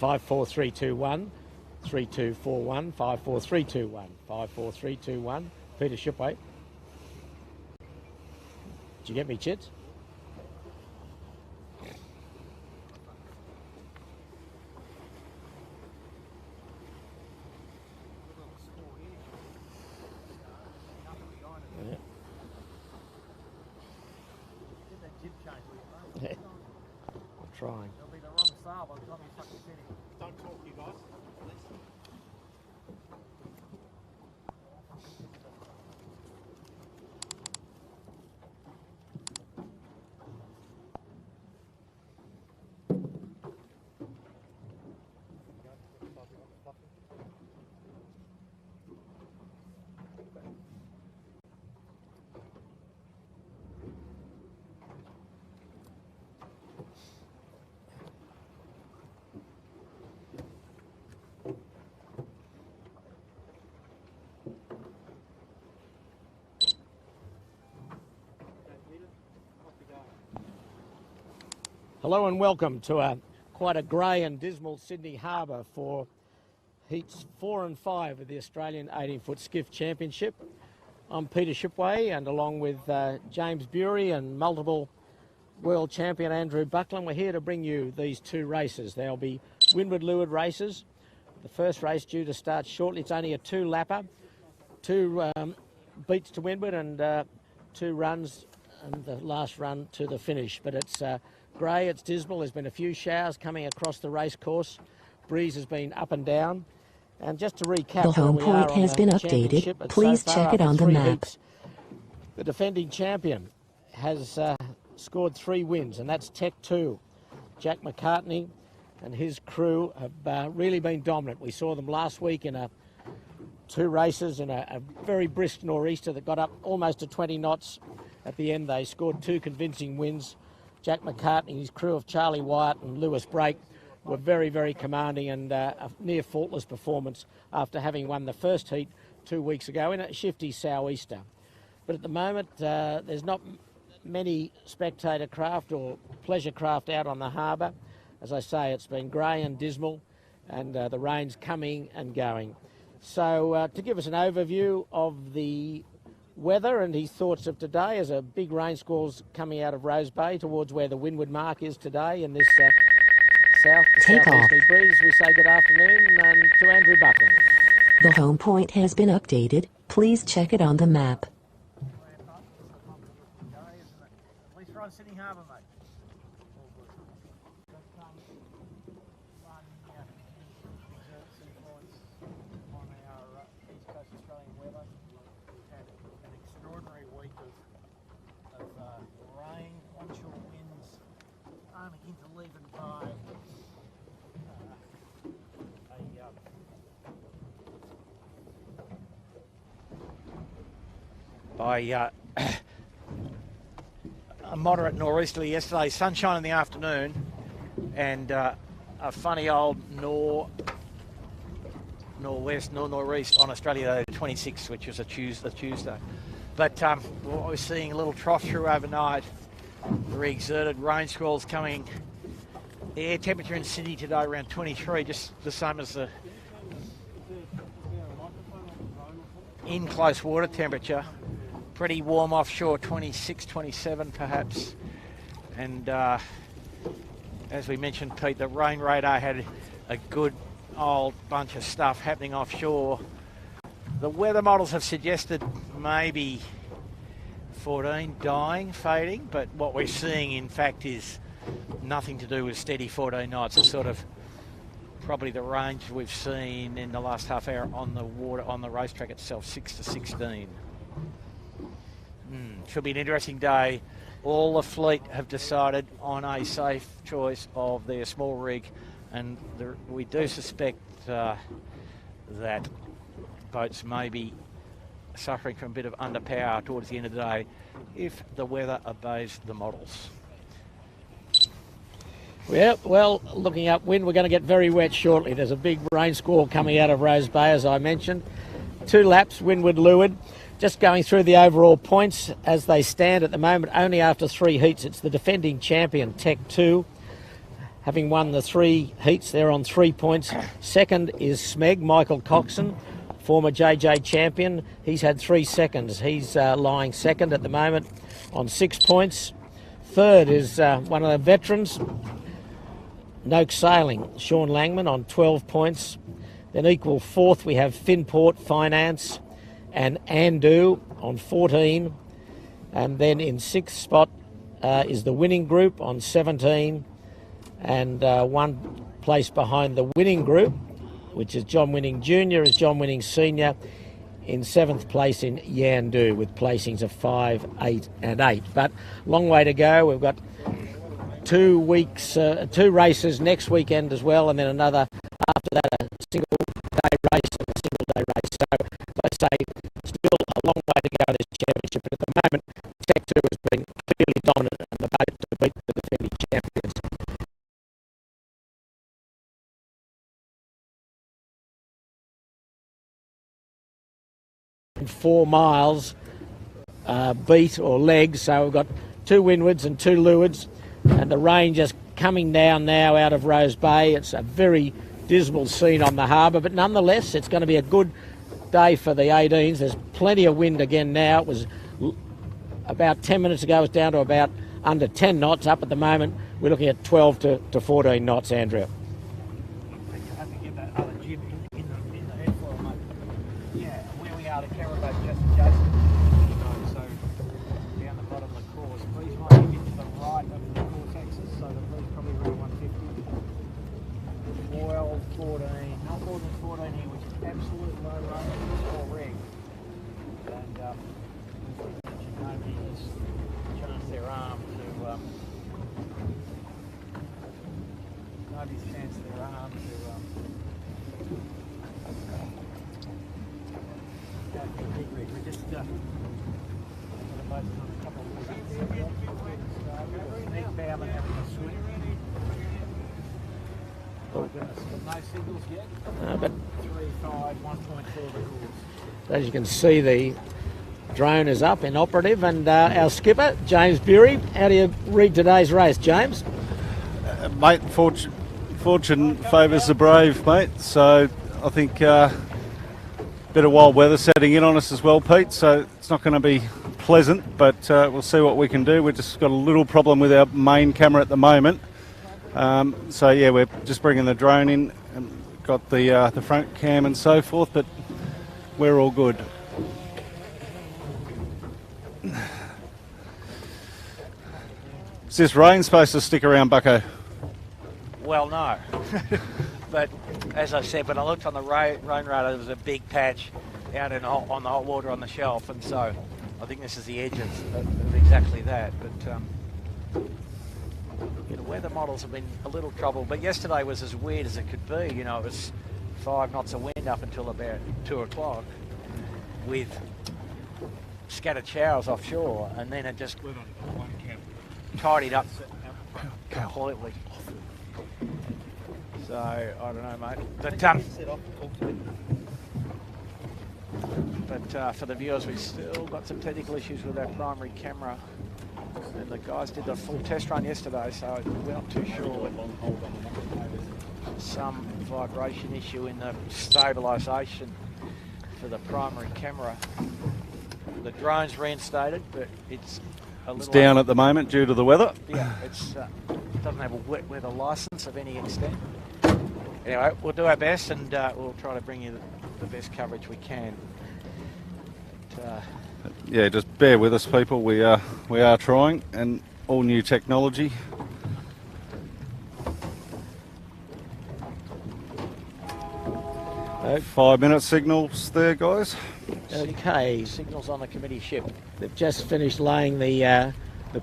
5-4-3-2-1, 3-2-4-1, 5-4-3-2-1, 5-4-3-2-1. Peter Shipway. Did you get me, Chits? Yeah. I'm trying. It'll be the wrong style by the time you fucking finish. Don't talk, you guys. Hello and welcome to quite a grey and dismal Sydney Harbour for heats 4 and 5 of the Australian 18-foot skiff championship. I'm Peter Shipway, and along with James Bury and multiple world champion Andrew Buckland, we're here to bring you these two races. They'll be windward-leeward races. The first race due to start shortly. It's only a 2-lapper, 2 beats to windward and 2 runs, and the last run to the finish. But it's grey, it's dismal. There's been a few showers coming across the race course. Breeze has been up and down. And just to recap, the home point has been updated. Please check it on the map. Heats, the defending champion has scored 3 wins, and that's Tech 2. Jack McCartney and his crew have really been dominant. We saw them last week in 2 races in a very brisk nor'easter that got up almost to 20 knots. At the end, they scored 2 convincing wins. Jack McCartney and his crew of Charlie Wyatt and Lewis Brake were very, very commanding, and a near faultless performance after having won the first heat 2 weeks ago in a shifty sou'easter. But at the moment, there's not many spectator craft or pleasure craft out on the harbour. As I say, it's been grey and dismal, and the rain's coming and going. So to give us an overview of the weather and his thoughts of today, as a big rain squall's coming out of Rose Bay towards where the windward mark is today in this southeasterly breeze, we say good afternoon to Andrew Buckland. The home point has been updated. Please check it on the map. At least we're on Sydney Harbour, mate. Exerts influence on our East Coast Australian weather. We've had an extraordinary week of rain, onshore winds, only interleaved by a moderate nor'easterly yesterday, sunshine in the afternoon, and a funny old nor'west, nor'east on Australia Day 26th, which was a Tuesday. But we're seeing a little trough through overnight, re-exerted rain squalls coming. The air temperature in Sydney today around 23, just the same as the in close water temperature. Pretty warm offshore, 26, 27 perhaps. And as we mentioned, Pete, the rain radar had a good old bunch of stuff happening offshore. The weather models have suggested maybe 14 dying, fading, but what we're seeing in fact is nothing to do with steady 14 knots. It's sort of probably the range we've seen in the last half hour on the water, on the racetrack itself, 6 to 16. Should be an interesting day. All the fleet have decided on a safe choice of their small rig, and we do suspect that boats may be suffering from a bit of underpower towards the end of the day if the weather obeys the models. Yeah, well, looking upwind, we're going to get very wet shortly. There's a big rain squall coming out of Rose Bay, as I mentioned. 2 laps, windward-leeward. Just going through the overall points as they stand at the moment, only after 3 heats. It's the defending champion, Tech 2. having won the 3 heats. They're on 3 points. Second is Smeg, Michael Coxon, former JJ champion. He's had 3 seconds. He's lying second at the moment on 6 points. Third is one of the veterans, Noak Sailing, Sean Langman on 12 points. Then equal fourth we have Finport Finance and Andu on 14. And then in 6th spot is the winning group on 17. And 1 place behind the winning group, which is John Winning Jr., is John Winning Senior, in 7th place in Yandu with placings of 5, 8 and 8. But long way to go. We've got 2 weeks, 2 races next weekend as well, and then another after that, a single day race and a single day race. So as I say, still a long way to go in this championship, but at the moment Tech 2 has been clearly dominant and the boat to beat the defending champions. 4 miles beat or legs, so we've got 2 windwards and 2 leewards, and the rain just coming down now out of Rose Bay. It's a very dismal scene on the harbour, but nonetheless it's going to be a good day for the 18s. There's plenty of wind again now. It was about 10 minutes ago, it was down to about under 10 knots. Up at the moment we're looking at 12 to 14 knots, Andrea. The camera boat just adjacent so down the bottom of the course. Breeze might be to the right of the course axis, so the breeze probably around 150. 12, 14, not more than 14 here, which is absolute low run or rig. And nobody has chanced their arm to nobody's chanced their arm to we're just on a couple of having a swim. Oh goodness, no signals yet. But 3-5, 1.4 records. As you can see, the drone is up and operative, and our skipper, James Bury. How do you read today's race, James? Mate, fortune favours the brave, mate. So I think bit of wild weather setting in on us as well, Pete, so it's not going to be pleasant, but we'll see what we can do. We've just got a little problem with our main camera at the moment. So yeah, we're just bringing the drone in and got the front cam and so forth, but we're all good. Is this rain supposed to stick around, Bucko? Well, no. But as I said, when I looked on the rain radar, there was a big patch out on the hot water on the shelf, and so I think this is the edge of exactly that. But the weather models have been a little trouble, but yesterday was as weird as it could be. You know, it was 5 knots of wind up until about 2 o'clock with scattered showers offshore, and then it just tidied up completely. So, I don't know, mate. But for the viewers, we've still got some technical issues with our primary camera. And the guys did the full test run yesterday, so we're not too sure. Some vibration issue in the stabilisation for the primary camera. The drone's reinstated, but it's a little... It's down at the moment due to the weather. Yeah, it doesn't have a wet weather licence of any extent. Anyway, we'll do our best, and we'll try to bring you the best coverage we can. But, yeah, just bear with us, people. We are trying, and all new technology. Okay. 5-minute signals there, guys. Okay, signals on the committee ship. they've just finished laying the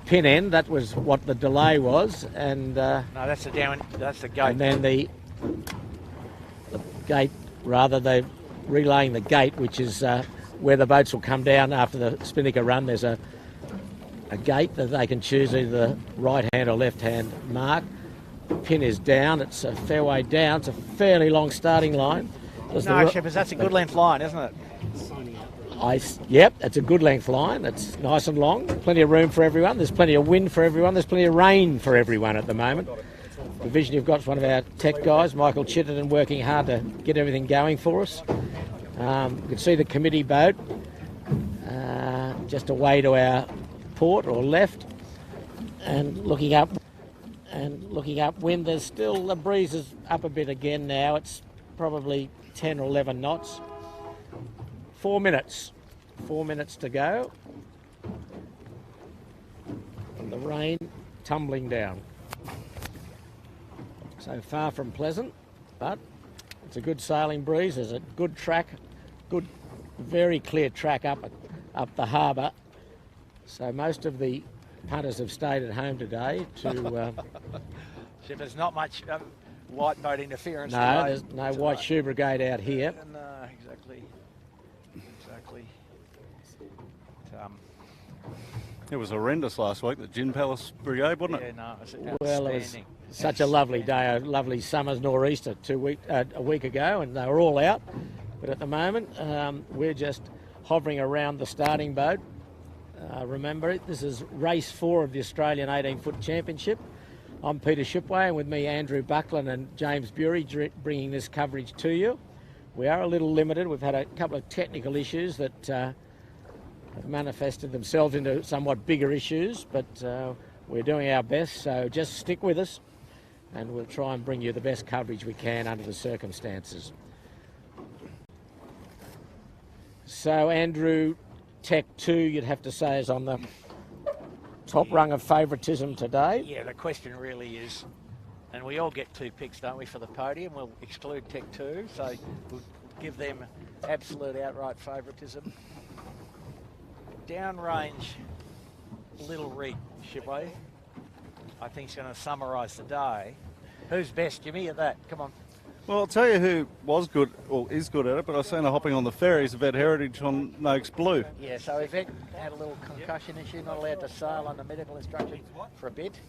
pin end. That was what the delay was, and no, that's the gate. and then the gate, rather, they're relaying the gate, which is where the boats will come down after the Spinnaker run. There's a gate that they can choose either the right hand or left hand mark. The pin is down. It's a fair way down. It's a fairly long starting line. No, Shippers, that's a good length line, isn't it? Yep, it's a good length line. It's nice and long. Plenty of room for everyone. There's plenty of wind for everyone. There's plenty of rain for everyone at the moment. The vision you've got is one of our tech guys, Michael Chittenden, working hard to get everything going for us. You can see the committee boat just away to our port or left, and looking upwind. There's still, the breeze is up a bit again now. It's probably 10 or 11 knots. 4 minutes. 4 minutes to go. And the rain tumbling down. So far from pleasant, but it's a good sailing breeze. There's a good track, good, very clear track up the harbour. So most of the punters have stayed at home today to... So there's not much white boat interference No, today. there's no white shoe brigade out here. No, exactly. It was horrendous last week, the Gin Palace Brigade, wasn't Yeah, it? no, it was Well, it was outstanding. such a lovely day, a lovely summer's nor'easter a week ago, and they were all out. But at the moment, we're just hovering around the starting boat. Remember, this is race 4 of the Australian 18-foot championship. I'm Peter Shipway, and with me Andrew Buckland and James Bury bringing this coverage to you. We are a little limited. We've had a couple of technical issues that have manifested themselves into somewhat bigger issues, but we're doing our best, so just stick with us and we'll try and bring you the best coverage we can under the circumstances. So Andrew, Tech 2, you'd have to say, is on the top rung of favouritism today. Yeah, the question really is, and we all get 2 picks, don't we, for the podium? We'll exclude Tech 2, so we'll give them absolute outright favouritism. Downrange, Little Rig, Shipway, I think is going to summarise the day. Who's best, Jimmy, at that? Come on. Well, I'll tell you who was good, or is good at it, but I've seen her hopping on the ferries, Vet Heritage on Noakes Blue. Yeah, so Yvette had a little concussion issue, not allowed to sail under medical instruction for a bit.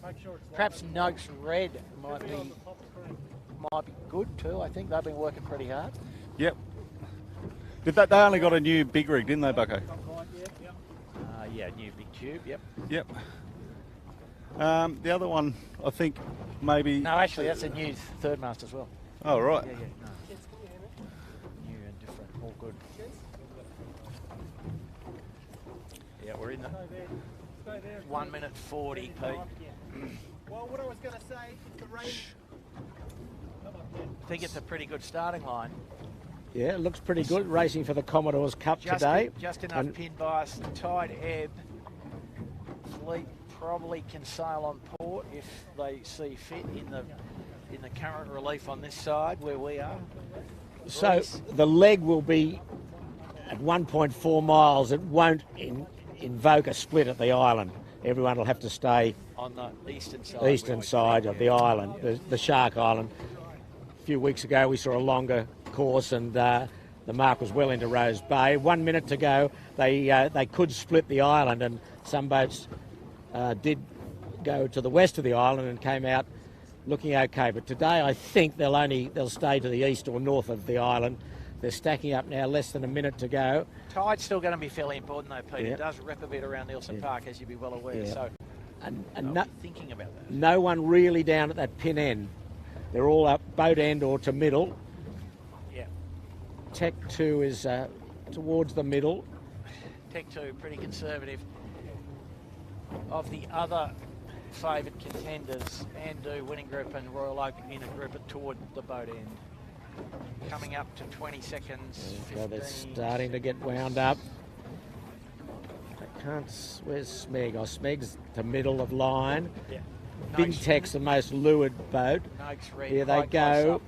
Perhaps Noakes Red might be good too. I think they've been working pretty hard. Yep. They only got a new big rig, didn't they, Bucko? Yeah, new big tube, yep. Yep. The other one, I think, maybe... No, actually, that's a new third mast as well. Oh, right. Yeah, no. New and different, all good. Yeah, we're in the 1 minute 40, Pete. Well, what I was going to say, the rain... I think it's a pretty good starting line. Yeah, it looks pretty good, racing for the Commodore's Cup today. Just enough pin bias, tide ebb. Fleet probably can sail on port if they see fit in the current relief on this side where we are. So Reece. the leg will be at 1.4 miles. It won't invoke a split at the island. Everyone will have to stay On the eastern side. eastern side of the island, the Shark Island. A few weeks ago we saw a longer course, and the mark was well into Rose Bay. 1 minute to go. They could split the island, and some boats did go to the west of the island and came out looking okay. But today I think they'll stay to the east or north of the island. They're stacking up now, less than a minute to go. Tide's still going to be fairly important though, Pete. Yeah. It does rip a bit around Nielsen Park, as you'd be well aware. Yeah. So And I'll be thinking about that. no one really down at that pin end. They're all up boat end or to middle. Yeah. Tech 2 is towards the middle. Tech 2, pretty conservative. Of the other favoured contenders, Andu, Winning Group and Royal Oak in a group toward the boat end. Coming up to 20 seconds, So 15. they're starting to get wound up. I can't... Where's Smeg? Oh, Smeg's the middle of line. Yeah. Big Noakes- Tech's the most lured boat. Noakes Red, Here they quite close go. up.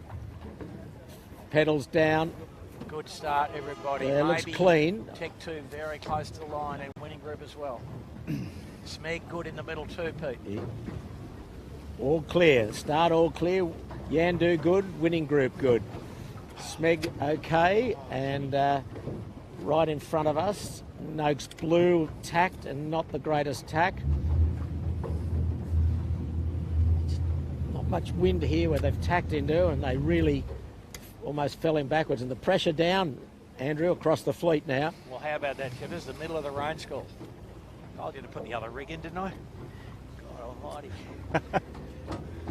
Pedals down. Good start, everybody. Yeah, looks Maybe clean. Tech 2 very close to the line, and Winning Group as well. Smeg good in the middle too, Pete. Yeah. All clear. Start all clear. Yandu good. Winning Group good. Smeg okay. And right in front of us, Noakes Blue tacked and not the greatest tack. Not much wind here where they've tacked into, and they really almost fell in backwards. And the pressure down, Andrew, across the fleet now. Well, how about that, Tibbers? The middle of the rain school. I did put the other rig in, didn't I? God almighty.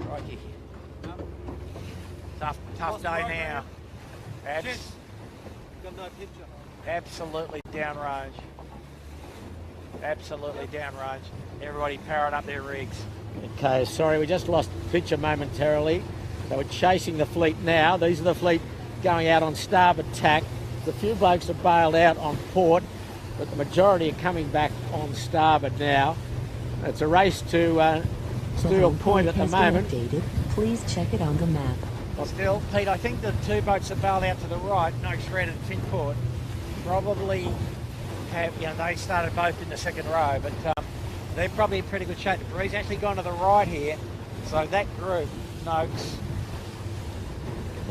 Crikey. Tough day now. Got no picture. Absolutely downrange. Absolutely downrange. Everybody powering up their rigs. Okay, sorry, we just lost picture momentarily. So we're chasing the fleet now. These are the fleet going out on starboard tack. The few blokes have bailed out on port, but the majority are coming back on starboard now. It's a race to Steel Point at the has been moment. updated. Please check it on the map. Well, still, Pete, I think the two boats that bailed out to the right, Noakes Red and Finport, probably have, they started both in the second row, but they're probably in pretty good shape. The breeze actually gone to the right here, so that group, Noakes,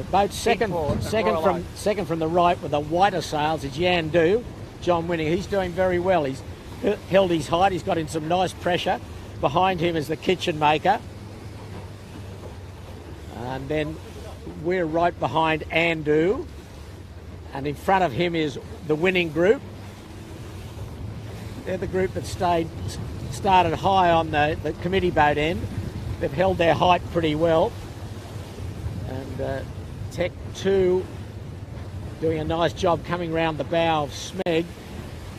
The boat second from the right with the whiter sails is Yandu, John Winning. He's doing very well. He's held his height. He's got in some nice pressure. Behind him is the Kitchen Maker. And then we're right behind Andu. And in front of him is the Winning group. They're the group that started high on the committee boat end. They've held their height pretty well. And Tech 2 doing a nice job coming round the bow of Smeg.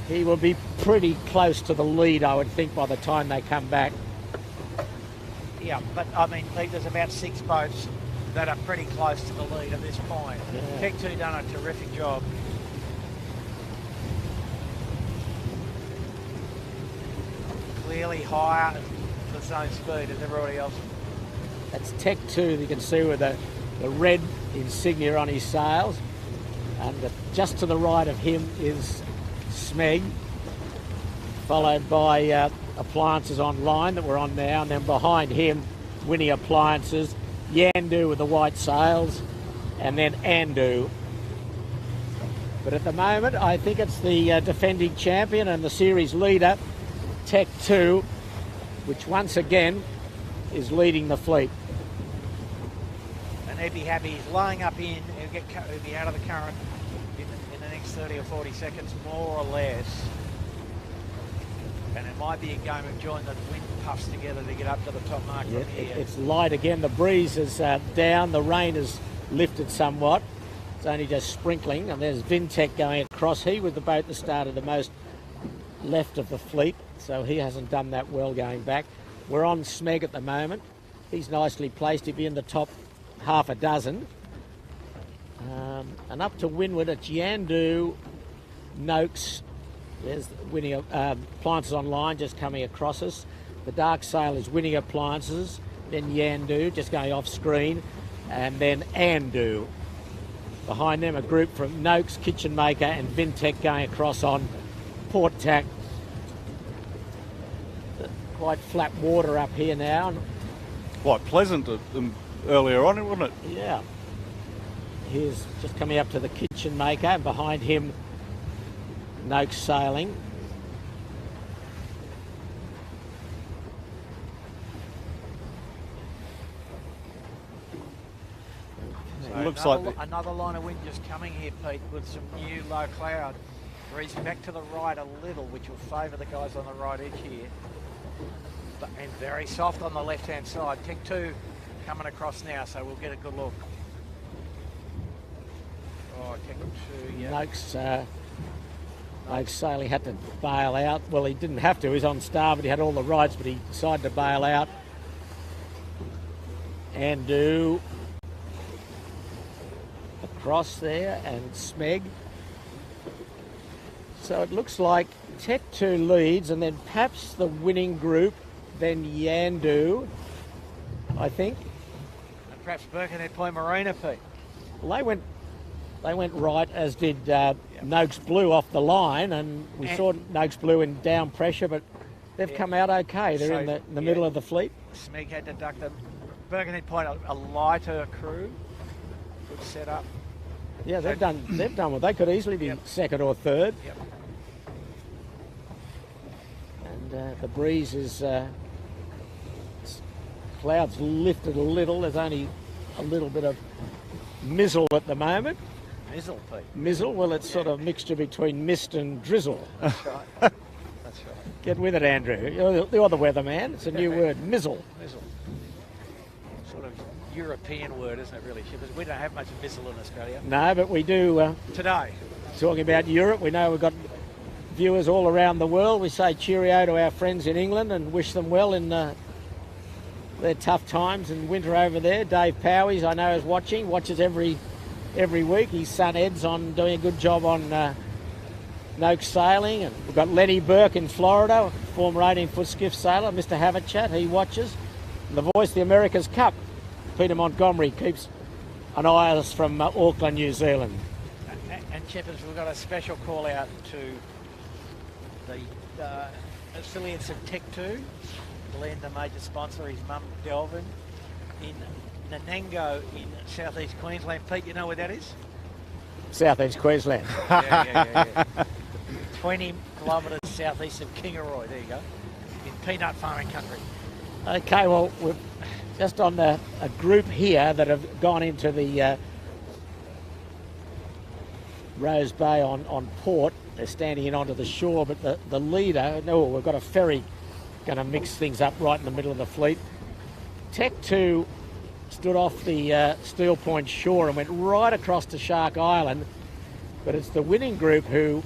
He will be pretty close to the lead, I would think, by the time they come back. Yeah, but I mean, there's about 6 boats that are pretty close to the lead at this point. Yeah. Tech 2 done a terrific job. Clearly higher the zone speed as everybody else. That's Tech 2, you can see with the red insignia on his sails. And just to the right of him is Smeg, followed by Appliances Online that we're on now, and then behind him, Winnie Appliances, Yandu with the white sails, and then Andu. But at the moment, I think it's the defending champion and the series leader, Tech 2, which once again is leading the fleet. And he'd be happy. He's laying up in. He'll be out of the current in the next 30 or 40 seconds, more or less. And it might be a game of join the wind puffs together to get up to the top mark from here. It's light again. The breeze is down. The rain has lifted somewhat. It's only just sprinkling. And there's Vintech going across. He was the boat that started the most left of the fleet, so he hasn't done that well going back. We're on Smeg at the moment. He's nicely placed. He'll be in the top half a dozen. And up to windward, it's Yandu, Noakes. There's Winning Appliances Online just coming across us. The dark sail is Winning Appliances, then Yandu just going off screen, and then Andu. Behind them, a group from Noakes, Kitchen Maker, and Vintech going across on port tack. Quite flat water up here now. Quite pleasant earlier on, wasn't it? Yeah. Here's just coming up to the Kitchen Maker, and behind him, Noakes sailing. So looks another line of wind just coming here, Pete, with some new low cloud. Breeze back to the right a little, which will favour the guys on the right edge here. And very soft on the left-hand side. Tech 2 coming across now, so we'll get a good look. Oh, Tech 2, yeah. Noakes sailing had to bail out. Well, he didn't have to. He's on starboard. He had all the rights, but he decided to bail out. Andu across there, and Smeg. So it looks like Tech 2 leads, and then perhaps the Winning group, then Yandu, I think. And perhaps Birkenhead Point Marina, Pete. Well, they went right, as did Noakes Blue off the line, and we saw Noakes Blue in down pressure, but they've come out okay. They're in the middle of the fleet. Smeg had to duck them. Birkenhead Point, a lighter crew. Good setup. Yeah, they've done well. They could easily be second or third. Yep. And the breeze is clouds lifted a little. There's only a little bit of mizzle at the moment. Mizzle, Pete. Mizzle, well, it's sort of a mixture between mist and drizzle. That's right. That's right. Get with it, Andrew. You're the weatherman. It's a new word, mizzle. Mizzle. Sort of European word, isn't it, really, Shippers? We don't have much missile in Australia. No, but we do. Today. Talking about Europe, we know we've got viewers all around the world. We say cheerio to our friends in England and wish them well in their tough times and winter over there. Dave Powies, I know, is watches every week. His son Ed's doing a good job on Noakes sailing. And we've got Lenny Burke in Florida, former 18-foot skiff sailor. Mr. Haverchat, he watches. And the voice of the America's Cup, Peter Montgomery, keeps an eye on us from Auckland, New Zealand. And Chippers, we've got a special call out to the affiliates of Tech 2. Glenn, the major sponsor, his mum Delvin, in Nanango in southeast Queensland. Pete, you know where that is? Southeast Queensland. Yeah. 20 kilometres southeast of Kingaroy. There you go. In peanut farming country. Okay, well, we're just on a group here that have gone into the Rose Bay on port. They're standing in onto the shore, but the leader, we've got a ferry going to mix things up right in the middle of the fleet. Tech 2 stood off the Steel Point shore and went right across to Shark Island, but it's the winning group who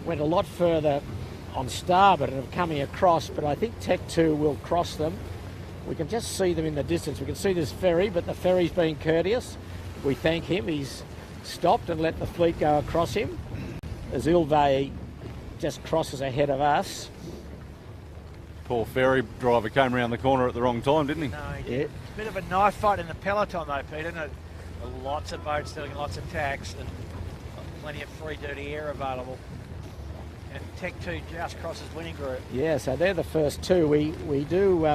went a lot further on starboard and are coming across, but I think Tech 2 will cross them. We can just see them in the distance. We can see this ferry, but the ferry's been courteous. We thank him. He's stopped and let the fleet go across him as Ilve just crosses ahead of us. Poor ferry driver came around the corner at the wrong time, didn't he? No, he did. It's a bit of a knife fight in the peloton though, Peter. Isn't it? Lots of boats doing lots of tacks and plenty of free dirty air available. And Tech 2 just crosses winning group. Yeah, so they're the first two. We do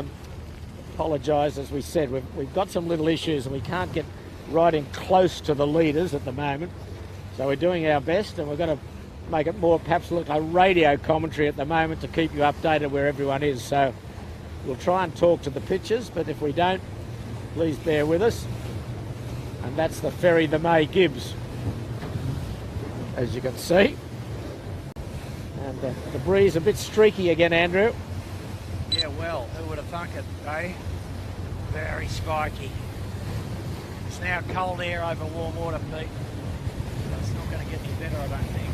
apologise, as we said. We've got some little issues and we can't get right in close to the leaders at the moment. So we're doing our best, and we're going to make it more perhaps look like radio commentary at the moment to keep you updated where everyone is. So we'll try and talk to the pitchers, but if we don't, please bear with us. And that's the ferry, the May Gibbs, as you can see. And the breeze a bit streaky again, Andrew. Yeah, well, who would have thunk it, eh? Very spiky. It's now cold air over warm water, Pete. It's not going to get any better, I don't think.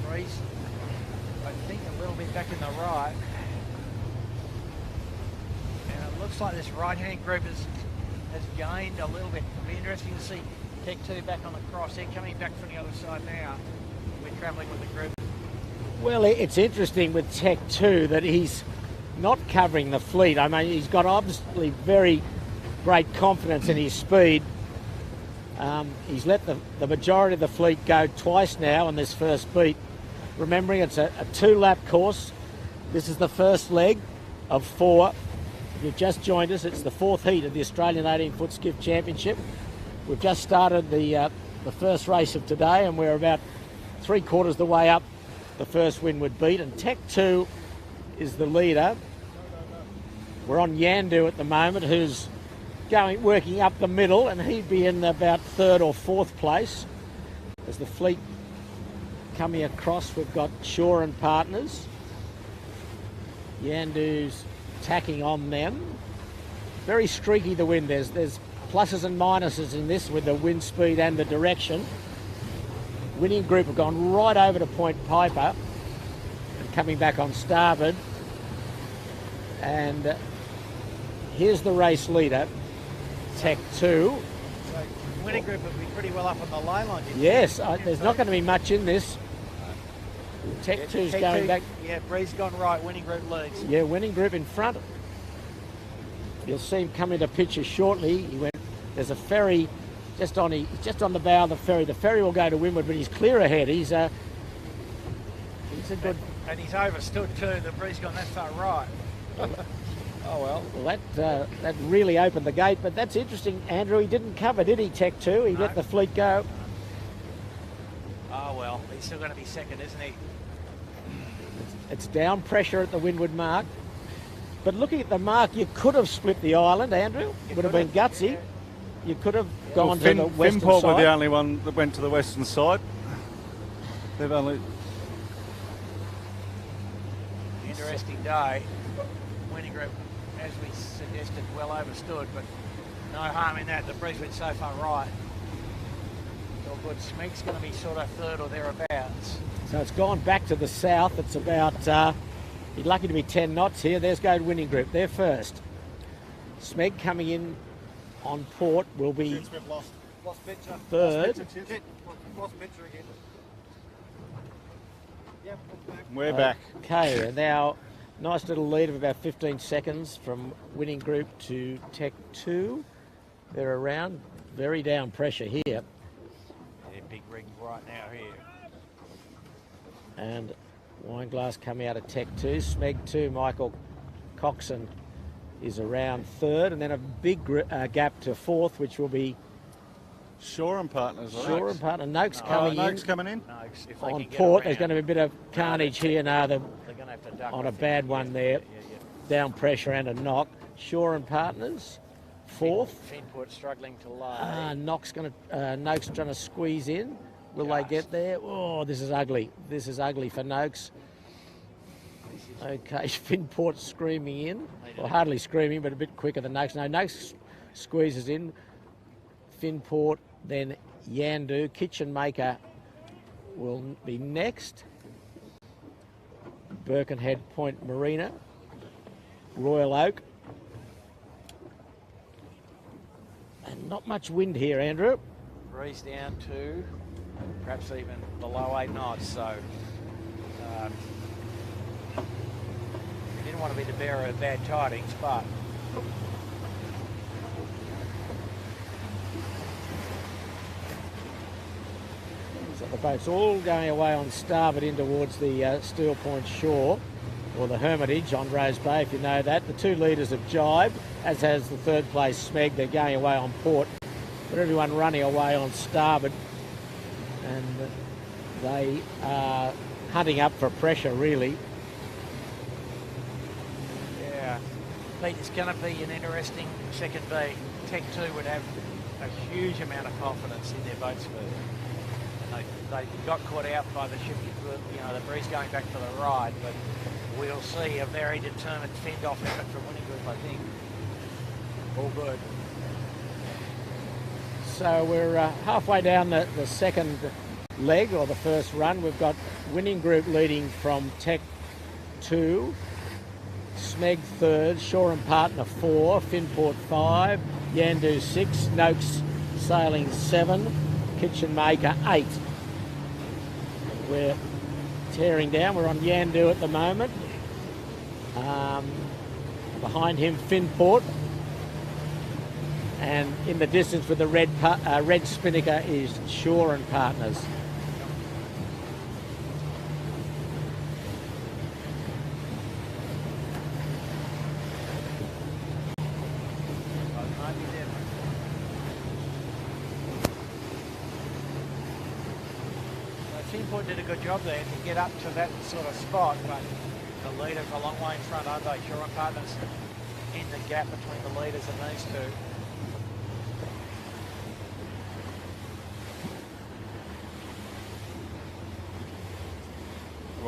Breeze, I think a little bit back in the right. And it looks like this right-hand group has gained a little bit. It'll be interesting to see Tech 2 back on the cross. They're coming back from the other side now. We're travelling with the group. Well, it's interesting with Tech 2 that he's not covering the fleet. I mean, he's got obviously very great confidence in his speed. He's let the majority of the fleet go twice now in this first beat. Remembering it's a two-lap course. This is the first leg of 4. If you've just joined us, it's the 4th heat of the Australian 18-foot skiff championship. We've just started the first race of today, and we're about 3/4 the way up the first windward beat, and Tech 2 is the leader. We're on Yandu at the moment, who's working up the middle, and he'd be in about 3rd or 4th place. As the fleet coming across, we've got Shaw and Partners. Yandu's tacking on them. Very streaky, the wind. There's pluses and minuses in this with the wind speed and the direction. Winning group have gone right over to Point Piper and coming back on starboard. And here's the race leader, Tech 2. So winning group will be pretty well up on the line line. Yes, there's not going to be much in this. Tech 2's going back. Yeah, Bree's gone right, winning group leads. Yeah, winning group in front. You'll see him come into picture shortly. There's a ferry just on the bow of the ferry. The ferry will go to windward, but he's clear ahead. He's a good. And he's overstood too. The Bree's gone that far right. Oh well. Well, that really opened the gate, but that's interesting, Andrew. He didn't cover, did he, Tech 2? He let the fleet go. Oh well, he's still going to be second, isn't he? It's down pressure at the windward mark. But looking at the mark, you could have split the island, Andrew. It would have been gutsy. Yeah. You could have gone to the western Finport side. were the only one that went to the western side. They've only... interesting day. Winning group, as we suggested, well overstood, but no harm in that. The breeze went so far right. It's all good. Smeg's going to be sort of third or thereabouts. So it's gone back to the south. It's about, you're lucky to be 10 knots here. There's Go Winning Group. They're first. Smeg coming in on port will be We've lost picture. third. Lost picture again. Yep, back. We're back. Okay, and now nice little lead of about 15 seconds from Winning Group to Tech 2. They're around, very down pressure here. Yeah, big rig right now here. And Wineglass coming out of Tech 2. Smeg 2, Michael Coxon is around third. And then a big gap to fourth, which will be Shore and Partners. Shore and Partner. Noakes coming Noakes in. coming in. No, if they On can get port, around, there's going to be a bit of carnage here now. they're going to have to duck. On I a think. bad one there. Yeah. Down pressure and a knock. Shore and Partners, fourth. Finport struggling to lay. Noakes trying to squeeze in. Will they Just. get there? Oh, this is ugly. This is ugly for Noakes. Okay, Finport screaming in. Well, hardly screaming, but a bit quicker than Noakes. No, Noakes squeezes in. Finport, then Yandu. Kitchen Maker will be next. Birkenhead, Point Marina. Royal Oak. And not much wind here, Andrew. Breeze down to perhaps even below 8 knots. So we didn't want to be the bearer of bad tidings, but So the boat's all going away on starboard in towards the Steel Point shore, or the Hermitage on Rose Bay, if you know that. The two leaders have jibed, as has the third place Smeg. They're going away on port, but everyone running away on starboard. And they are hunting up for pressure, really. yeah, Pete, it's going to be an interesting second B. Tech 2 would have a huge amount of confidence in their boat speed. And they got caught out by the shift, the breeze going back to the right, but we'll see a very determined fend-off effort from Winning Group, I think. All good. So we're halfway down the second leg, or the first run. We've got Winning Group leading from Tech 2, Smeg third, Shore and Partner 4, Finport 5, Yandu 6, Noakes Sailing 7, Kitchen Maker 8. We're tearing down. We're on Yandu at the moment. Behind him, Finport. And in the distance with the red spinnaker is Shore and Partners. Finport did a good job there to get up to that sort of spot, but the leaders a long way in front, aren't they? Shore and Partners in the gap between the leaders and these two.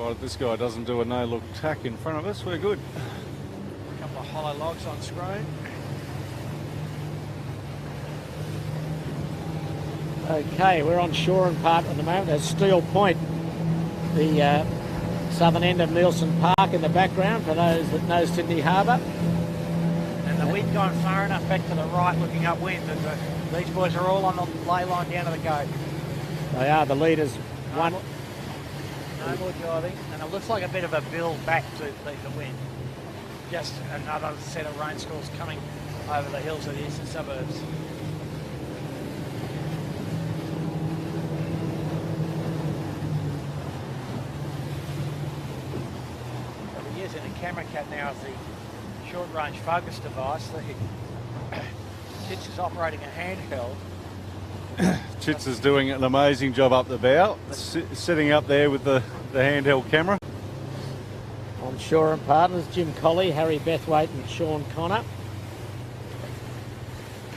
Right, this guy doesn't do a no-look tack in front of us. We're good. A couple of hollow logs on screen. Okay, we're on Shore and Partner at the moment. There's Steel Point, the southern end of Nielsen Park in the background for those that know Sydney Harbour. And the wind gone far enough back to the right looking upwind that these boys are all on the lay line down to the gate. They are the leaders. One. No more driving, and it looks like a bit of a build back to beat the wind. Just another set of rain squalls coming over the hills of the eastern suburbs. So we're using a camera cat now as the short-range focus device. Chits is operating a handheld. Chits is doing an amazing job up the bow, sitting up there with the handheld camera. On Shore and Partners, Jim Colley, Harry Bethwaite and Sean Connor.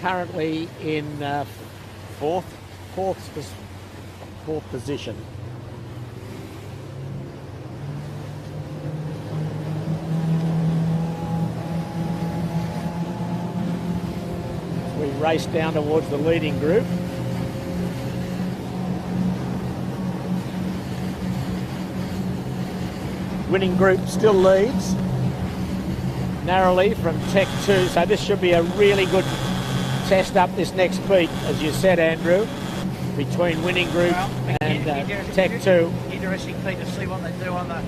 Currently in fourth position. race down towards the leading group. Winning group still leads narrowly from Tech 2, so this should be a really good test up this next beat, as you said, Andrew, between winning group and Tech 2. Interesting thing to see what they do on the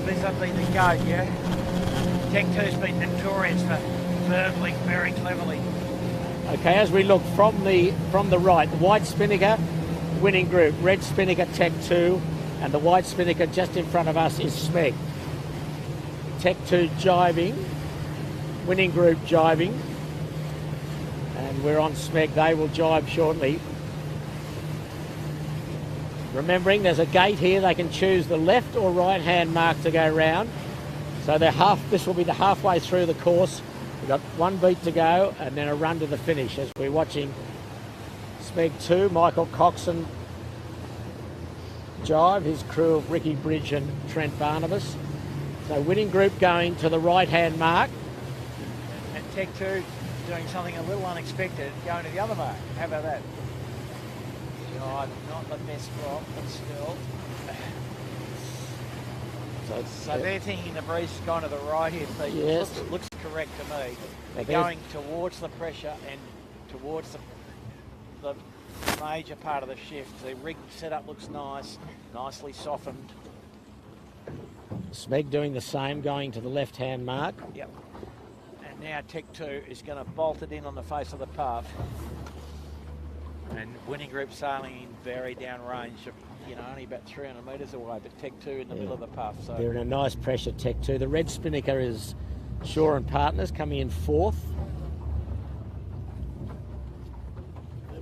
vis-a-vis the goat, yeah? Tech 2's been notorious for verbally very cleverly. Okay, as we look from the right, the white Spinnaker, winning group, red Spinnaker, Tech 2, and the white Spinnaker just in front of us is Smeg. Tech 2 jibing, winning group jibing, and we're on Smeg. They will jibe shortly. Remembering there's a gate here, they can choose the left or right hand mark to go round. So this will be the halfway through the course. We've got one beat to go and then a run to the finish as we're watching Smeg 2, Michael Coxon jibe, his crew of Ricky Bridge and Trent Barnabas. So winning group going to the right hand mark. And Tech 2 doing something a little unexpected, going to the other mark. How about that? Not the best drop, but still. So they're thinking the breeze has gone to the right here, Pete. Yes. Looks correct to me. They're going towards the pressure and towards the major part of the shift. The rig setup looks nice, nicely softened. Smeg doing the same, going to the left-hand mark. Yep. And now Tech 2 is going to bolt it in on the face of the puff. And winning group sailing in very downrange, only about 300 metres away, but Tech 2 in the middle of the puff. So they're in a nice pressure, Tech 2. The red Spinnaker is Shaw and Partners coming in fourth.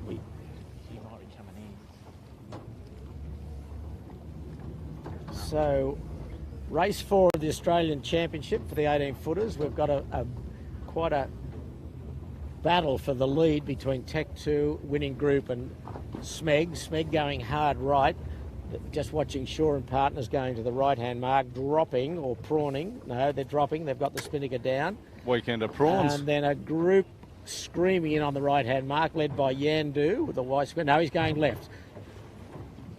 He might be coming in. So race 4 of the Australian Championship for the 18-footers. We've got quite a battle for the lead between Tech 2, winning group, and Smeg. Smeg going hard right. Just watching Shaw and Partners going to the right-hand mark, dropping or prawning. No, they're dropping. They've got the Spinnaker down. Weekend of prawns. And then a group screaming in on the right-hand mark, led by Yandu with the white square. No, he's going left.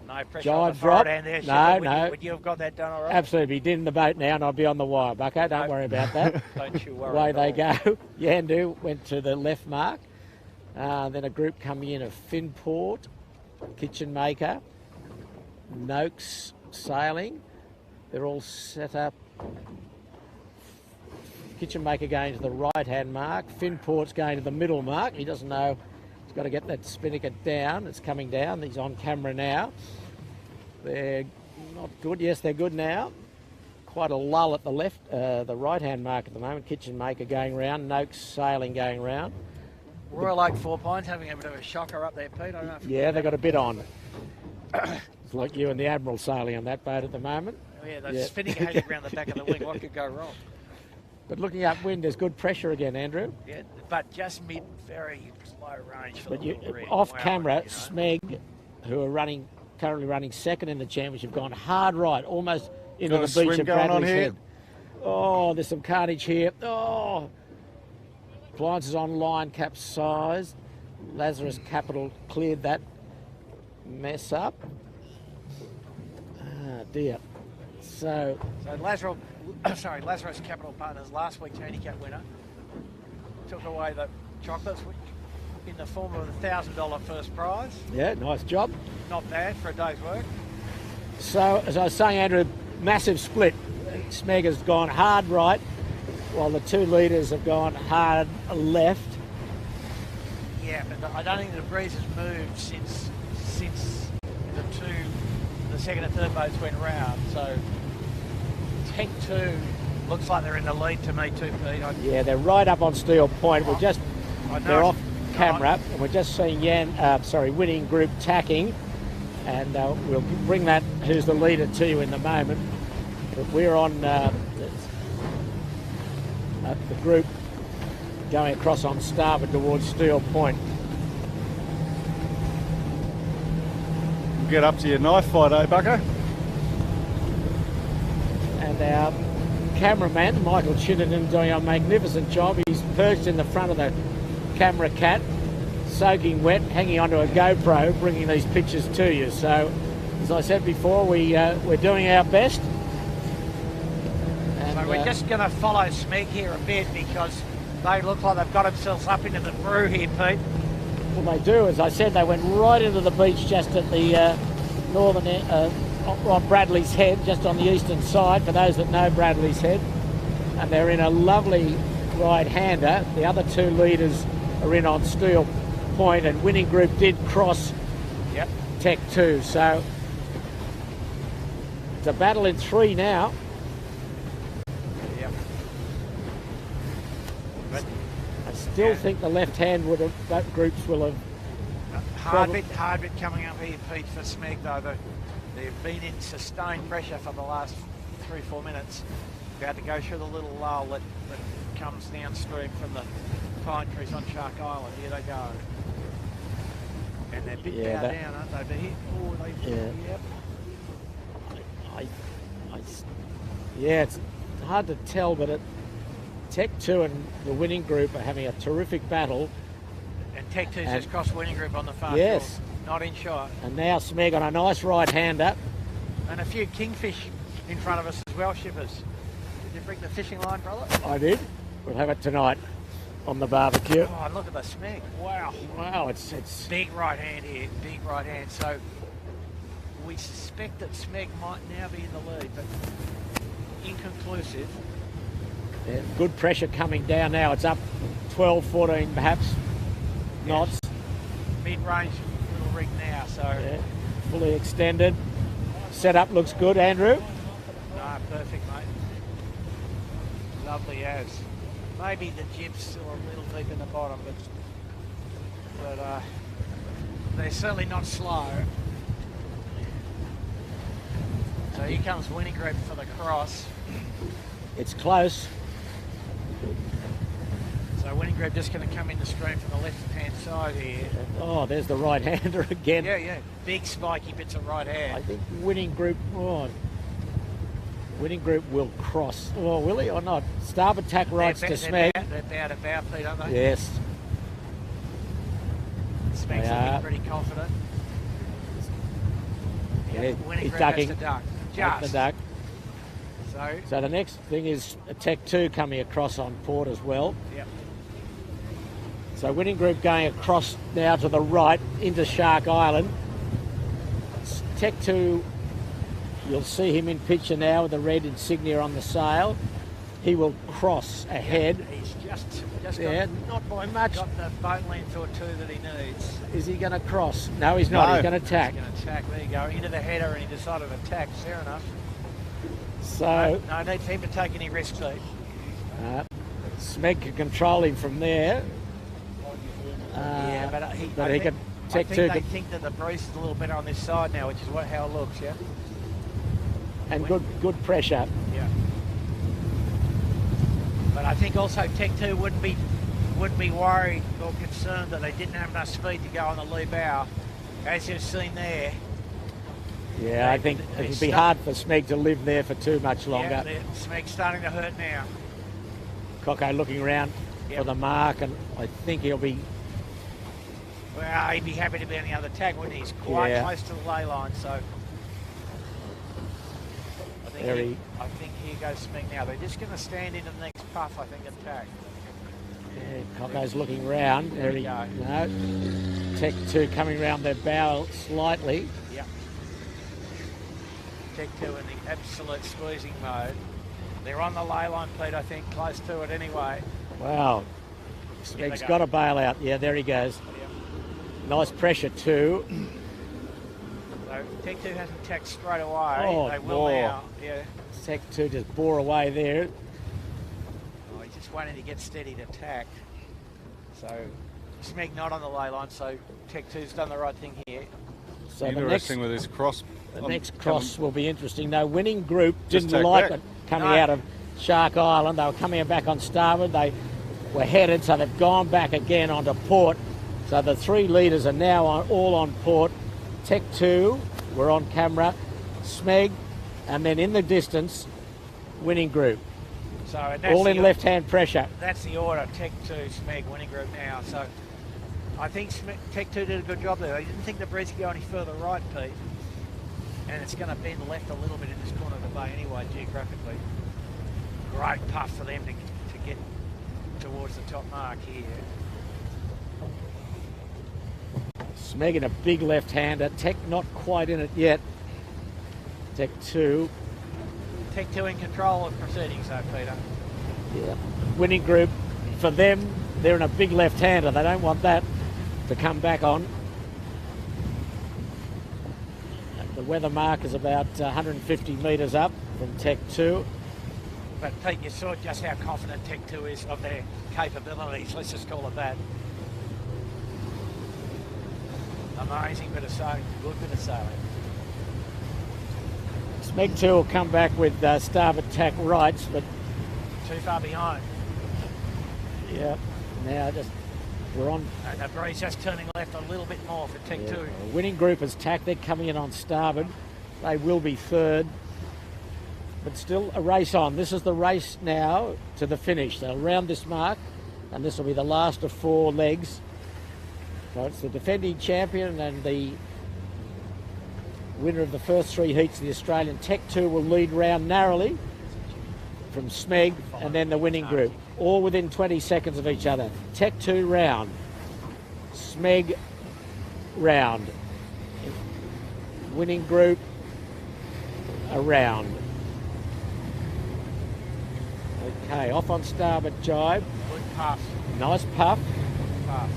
No pressure on the forward hand there. No. Would you have got that done all right? Absolutely. Be in the boat now and I'll be on the wire, Bucko. Don't worry about that. Don't you worry. Away they go. Yandu went to the left mark. Then a group coming in of Finport, Kitchen Maker, Noakes Sailing. They're all set up. Kitchen Maker going to the right-hand mark. Finport's going to the middle mark. He doesn't know. He's got to get that Spinnaker down. It's coming down. He's on camera now. They're not good. Yes, they're good now. Quite a lull at the left, the right-hand mark at the moment. Kitchen Maker going round. Noakes Sailing going round. Royal Oak Four Pines having a bit of a shocker up there, Pete. I don't know if they've got a bit on. It's like you and the Admiral sailing on that boat at the moment. Oh, yeah, the Spinnaker had it around the back of the wing. What could go wrong? But looking upwind, there's good pressure again, Andrew. Yeah, but just very slow range for the little rig. Off camera, Smeg, who are currently running second in the championship, gone hard right, almost into the beach of Bradley's Head. Oh, there's some carnage here. Oh, appliances on line, capsized. Lazarus Capital cleared that mess up. Ah, dear. So Lazarus Capital Partners, last week's handicap winner, took away the chocolates in the form of a $1,000 first prize. Yeah, nice job. Not bad for a day's work. So, as I was saying, Andrew, massive split. Smeg has gone hard right, while the two leaders have gone hard left. Yeah, but I don't think the breeze has moved since the second and third boats went round. So Tech 2 looks like they're in the lead to me too, Pete. Yeah, they're right up on Steel Point. They're off camera, and we're just seeing winning group tacking, and we'll bring that, who's the leader, to you in a moment. But we're on the group going across on starboard towards Steel Point. Get up to your knife fight, eh, Bucko? And our cameraman, Michael Chittenden, doing a magnificent job. He's perched in the front of the camera cat, soaking wet, hanging onto a GoPro, bringing these pictures to you. So, as I said before, we're doing our best. And, So we're just going to follow Smeg here a bit because they look like they've got themselves up into the brew here, Pete. Well, they do. As I said, they went right into the beach just at the northern on Bradley's Head, just on the eastern side, for those that know Bradley's Head. And they're in a lovely right-hander. The other two leaders are in on Steel Point, and Winning Group did cross Tech 2. So it's a battle in 3 now. Yep. But I still think the left hand would have, both groups will have. hard bit coming up here, Pete, for Smeg though. They've been in sustained pressure for the last 3-4 minutes. About to go through the little lull that comes downstream from the pine trees on Shark Island. Here they go. And they're a bit bow down, aren't they? But here, yep. It's hard to tell, but Tech 2 and the Winning Group are having a terrific battle. And Tech 2's just crossed Winning Group on the far Yes. shore. Not in shot. And now Smeg on a nice right-hander. And a few kingfish in front of us as well, shippers. Did you bring the fishing line, brother? I did. We'll have it tonight on the barbecue. Oh, and look at the Smeg. Wow. Wow, it's Big right hand here, big right hand. So we suspect that Smeg might now be in the lead, but inconclusive. good pressure coming down now. It's up 12, 14 perhaps knots. Mid-range little rig now, so. Yeah, fully extended. Setup looks good, Andrew. No, perfect, mate. Lovely as. Maybe the jib's still a little deep in the bottom, but they're certainly not slow. So here comes Winning Group for the cross. It's close. So Winning Group just going to come in the stream from the left-hand side here. Oh, there's the right-hander again. Yeah. Big spiky bits of right I hand. think Winning Group will cross. Oh, will he or not? Starboard tack rights to Smeg. They're bow to bow, Pete, aren't they? Yes. Smeg's looking pretty confident. Yeah, Winning he's Group has ducking. to duck. Duck the Just. duck. So, So the next thing is a Tech 2 coming across on port as well. yep. So Winning Group going across now to the right into Shark Island. Tech 2, you'll see him in picture now with the red insignia on the sail. He will cross ahead. He's just Yeah, got, not by much. got the boat length or two that he needs. Is he going to cross? No, he's not. No. He's going to tack. He's going to tack. There you go. Into the header, and he decided to tack. Fair enough. So No need for him to take any risks, Pete. Smeg can control him from there. Yeah, but I he can think Tech 2 they can, think that the breeze is a little better on this side now, which is how it looks, yeah? and good pressure. Yeah. But I think also Tech 2 wouldn't be worried or concerned that they didn't have enough speed to go on the lee bow. As you've seen there. Yeah, I think they it'll be stuck- hard for Smeg to live there for too much longer. Yeah, Smeg's starting to hurt now. Coco looking around Yep. for the mark, and I think he'll be. Well, he'd be happy to be on the other tack, wouldn't he? He's quite Yeah. close to the ley line, so I think here goes Smeg now. They're just going to stand into the next puff, I think, and tack. Yeah, Coco's looking round. There we No. go. Tech 2 coming round their bow slightly. Yep. Tech 2 in the absolute squeezing mode. They're on the ley line, Pete, I think, close to it anyway. Wow. Here Smeg's they got go. a bail out. Yeah, there he goes. Yep. Nice pressure too. So Tech 2 hasn't tacked straight away. Oh, They will more. now. Yeah. Tech 2 just bore away there. Oh, he's just waiting to get steady to tack. So Smeg not on the ley line, so Tech 2's done the right thing here. So the next, Interesting with this cross. next cross will be interesting. No, Winning Group Just didn't tack like back. it coming No. out of Shark Island. They were coming back on starboard. They were headed, so they've gone back again onto port. So the three leaders are now all on port. Tech 2, we're on camera. Smeg, and then in the distance, Winning Group. So and that's all in the- left-hand pressure. That's the order. Tech 2, Smeg winning group now. So I think Tech 2 did a good job there. I didn't think the breeze could go any further right, Pete. And it's going to bend left a little bit in this corner of the bay anyway, geographically. Great puff for them to get towards the top mark here. Smeg in a big left-hander. Tech not quite in it yet. Tech 2. Tech 2 in control of proceedings though, Peter. Yeah. Winning group, for them, they're in a big left-hander. They don't want that to come back on. The weather mark is about 150 metres up from Tech 2. But Pete, you saw just how confident Tech 2 is of their capabilities, let's just call it that. Amazing bit of sailing, good bit of sailing. Smeg 2 will come back with starboard tack rights, but Too far behind. yeah, now just we're on. And the breeze just turning left a little bit more for Tech 2. Winning group is tack. They're coming in on starboard. They will be third, but still a race on. This is the race now to the finish. They'll round this mark, and this will be the last of 4 legs. So it's the defending champion and the winner of the first 3 heats of the Australian. Tech 2 will lead round narrowly from Smeg, and then the winning group, all within 20 seconds of each other. Tech 2 round, Smeg round, winning group around. Okay, off on starboard jibe. Good puff. Nice puff. Puff.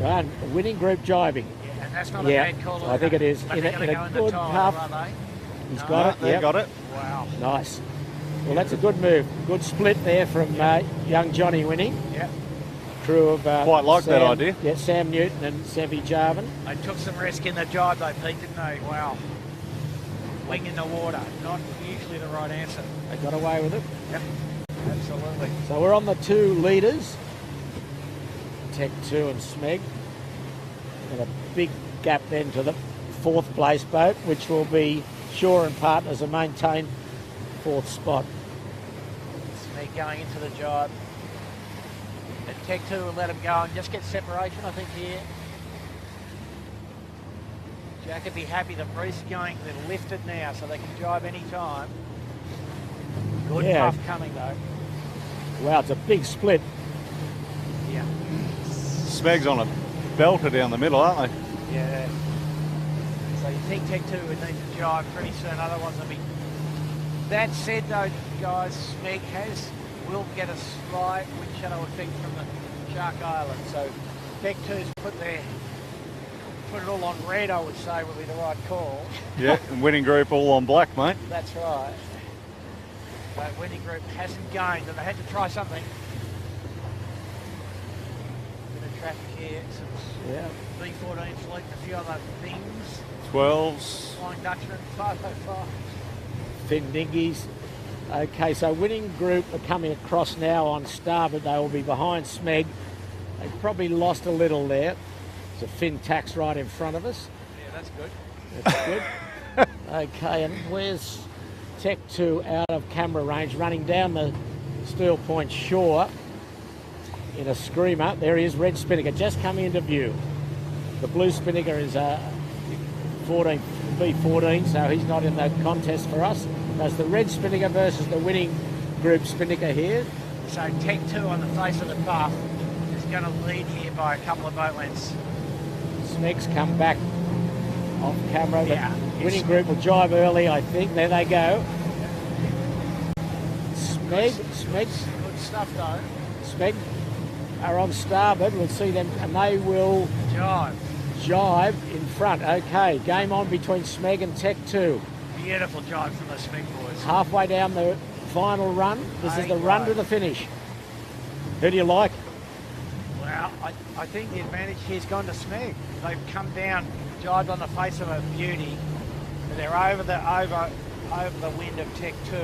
And winning group jibing. Yeah, and that's not Yeah, a bad call. I think it is. But In they're a going to go in the good tide, puff. are they? He's No. got it. They Yep. got it. Wow. Nice. Well, that's a good move. Good split there from young Johnny winning. Yep. Crew of Quite like that Sam- idea. Yeah, Sam Newton and Sevi Jarvan. They took some risk in the jibe though, Pete, didn't they? Wow. Wing in the water. Not usually the right answer. They got away with it. Yep. Absolutely. So we're on the 2 leaders, Tech 2 and Smeg. And a big gap then to the 4th place boat, which will be Shaw and Partners and maintain 4th spot. Smeg going into the jibe. And Tech 2 will let them go and just get separation, I think, here. Jack would be happy the breeze is going. They're lifted now, so they can jibe any time. Good Yeah. puff coming, though. Wow, it's a big split. Yeah. Smeg's on a belter down the middle, aren't they? Yeah. So you think Tech 2 would need to jibe pretty soon, otherwise they'll be... That said though, guys, Smeg will get a slight wind shadow effect from the Shark Island. So Tech 2's put it all on red, I would say, would be the right call. Yeah, and winning group all on black, mate. That's right. But winning group hasn't gained, and they had to try something. Bit of traffic here, some Yeah. B14 fleet and a few other things. 12s. Flying Dutchman, 505. Thin dinghies. Okay, so winning group are coming across now on starboard. They will be behind Smeg. They probably lost a little there. There's a fin tax right in front of us. Yeah, that's good. That's good. Okay, and where's Tech 2 out of camera range, running down the Steel Point shore in a screamer. There he is, Red Spinnaker, just coming into view. The blue Spinnaker is 14, B14, so he's not in the contest for us. That's the Red Spinnaker versus the winning group Spinnaker here. So Tech 2 on the face of the path is going to lead here by a couple of boat lengths. Smeg's come back off camera. The Yeah, winning yes. group will jibe early, I think. There they go. Smeg Good stuff though. Smeg are on starboard. We'll see them, and they will Jive. jibe in front. Okay, game on between Smeg and Tech 2. Beautiful jive from the Smeg boys. Halfway down the final run. This is the Eight run to right. the finish. Who do you like? Well, I think the advantage here's gone to Smeg. They've come down, jibed on the face of a beauty. They're over the wind of Tech 2.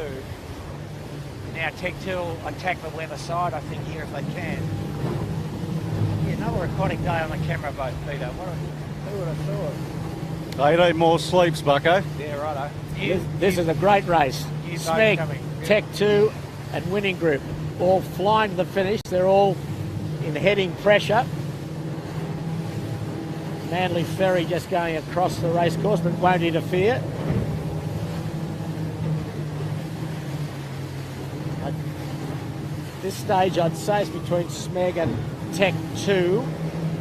Now Tech 2 will attack the weather side, I think, here if they can. Yeah, another aquatic day on the camera boat, Peter. Who would have thought? 18 more sleeps, bucko. Yeah, righto. This is a great race. New boat Smeg, coming. Yeah. Tech 2 and Winning Group all flying to the finish. They're all in heading pressure. Manly Ferry just going across the race course, but won't interfere. At this stage, I'd say it's between Smeg and Tech 2.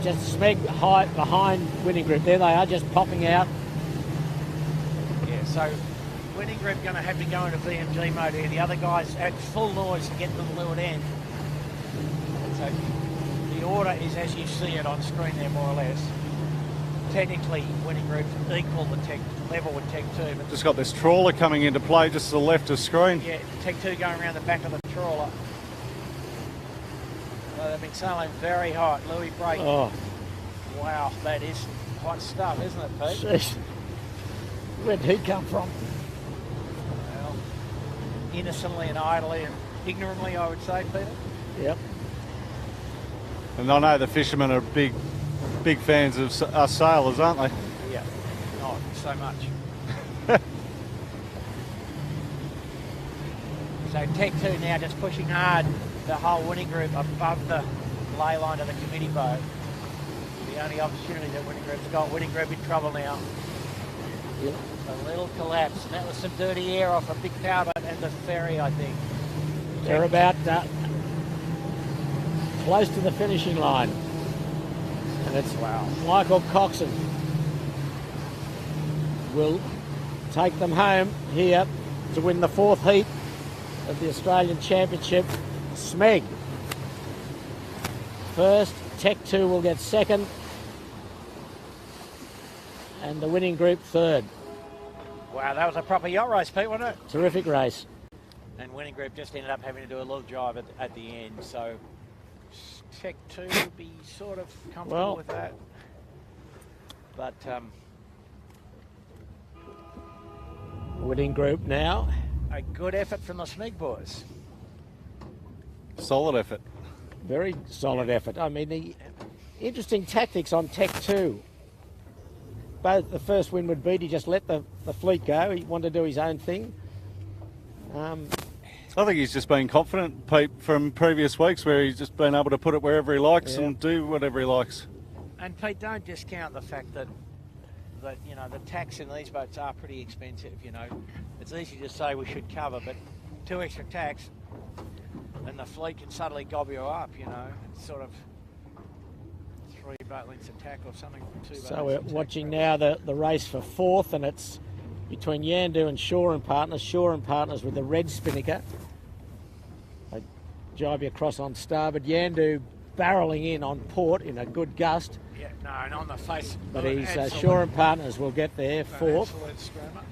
Just Smeg high behind Winning Group. There they are, just popping out. Yeah, so Winning Group going to have to go into VMG mode here. The other guys at full noise to get to the leeward end. So the order is as you see it on screen there, more or less. Technically, Winning Group's equal the Tech level with Tech 2. But Just got this trawler coming into play just to the left of screen. yeah, Tech 2 going around the back of the trawler. So they've been sailing very hot. Louis Brake. Oh, Wow, that is hot stuff, isn't it, Pete? jeez. Where did he come from? Well, innocently and idly and ignorantly, I would say, Peter. Yep. And I know the fishermen are big fans of us sailors, aren't they? Yeah, not so much. So Tech 2 now just pushing hard the whole Winning Group above the ley line of the committee boat. The only opportunity that Winning Group's got. Winning Group in trouble now. Yep. A little collapse, and that was some dirty air off a big power boat and the ferry, I think. They're about close to the finishing line. And it's Michael Coxon will take them home here to win the fourth heat of the Australian Championship. Smeg first, Tech 2 will get second, and the Winning Group third. Wow, that was a proper yacht race, Pete, wasn't it? Terrific race. And Winning Group just ended up having to do a little drive at the end, so Tech 2 would be sort of comfortable with that. But Winning Group now. a good effort from the Smeg boys. Solid effort. Very solid effort. I mean, the interesting tactics on Tech 2. Both the first windward beat, he just let the fleet go. He wanted to do his own thing. I think he's just been confident, Pete, from previous weeks where he's just been able to put it wherever he likes and do whatever he likes. And Pete, don't discount the fact that you know the tax in these boats are pretty expensive. You know, it's easy to say we should cover, but 2 extra tax, and the fleet can suddenly gob you up. You know, it's sort of 3 boat lengths of tack or something. 2 boat So lengths we're of tack. watching now the race for fourth, and it's between Yandu and Shaw and Partners. Shaw and Partners with the red spinnaker. They jibe you across on starboard. Yandu barreling in on port in a good gust. Yeah, no, and on the face. But he's Shaw and Partners will get there fourth. Absolute scrammer.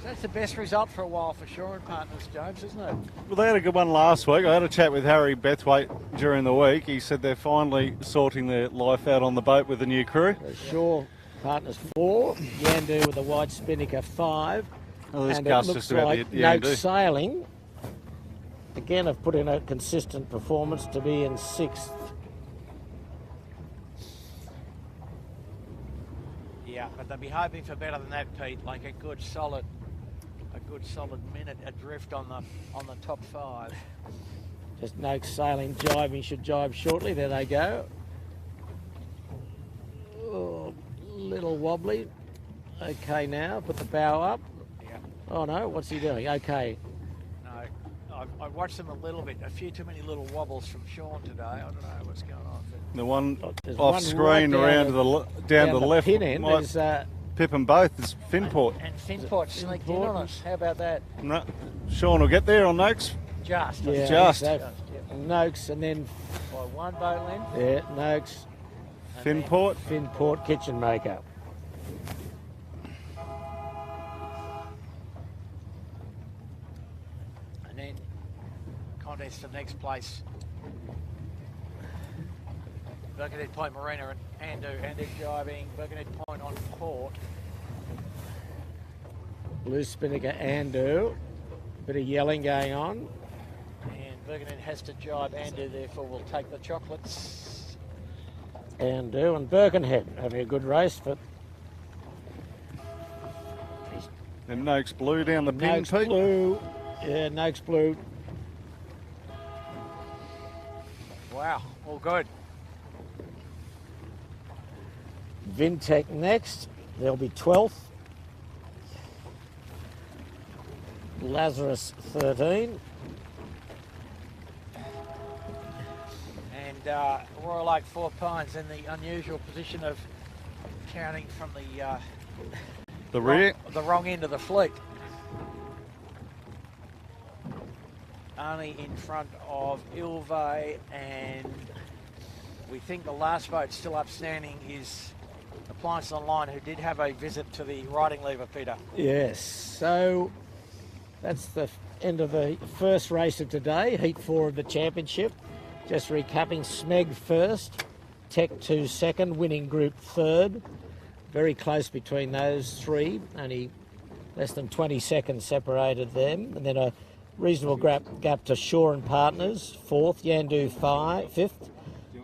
So that's the best result for a while for Shaw and Partners, James, isn't it? Well, they had a good one last week. I had a chat with Harry Bethwaite during the week. He said they're finally sorting their life out on the boat with the new crew. Shaw Partners 4, Yandu with the white spinnaker 5. Oh, this And it gust looks just about like the Noak Yandu. Sailing, again, have put in a consistent performance to be in 6th. Yeah, but they'll be hoping for better than that, Pete. Like a good solid minute adrift on the top 5. Just Noak Sailing jibing, should jibe shortly. There they go. Oh, little wobbly. Okay now, put the bow up. Yeah. Oh no, what's he doing? Okay. No, I watched them a little bit. A few too many little wobbles from Sean today. I don't know what's going on. But The one There's off one screen right around to the down to the left pin end. might There's, pip them both. It's Finport. and Finport sneaked in on us. How about that? No, Sean will get there on Noakes. Just. yeah, just. so Noakes and then By 1 boat length. yeah, Noakes, Finport. Finport Kitchen Maker. And then contest for next place. Birkenhead Point Marina and Andu jibing. Birkenhead Point on port. Blue spinnaker Andu. Bit of yelling going on. And Birkenhead has to jibe Andu, therefore will take the chocolates. Andu and Birkenhead having a good race, but And Noakes Blue down the pin, Noakes Pete. Blue. Yeah, Noakes Blue. Wow, all good. Vintech next. They'll be 12th. Lazarus 13. And Royal Oak 4 Pines in the unusual position of counting from The rear. the wrong end of the fleet. Only in front of Ilve, and we think the last boat still upstanding is Appliance Online, who did have a visit to the riding lever, Peter. Yes, so that's the end of the first race of today, Heat 4 of the championship. Just recapping, Smeg first, Tech 2 second, Winning Group third. Very close between those three, only less than 20 seconds separated them. And then a reasonable gap to Shaw and Partners, fourth, Yandu fifth,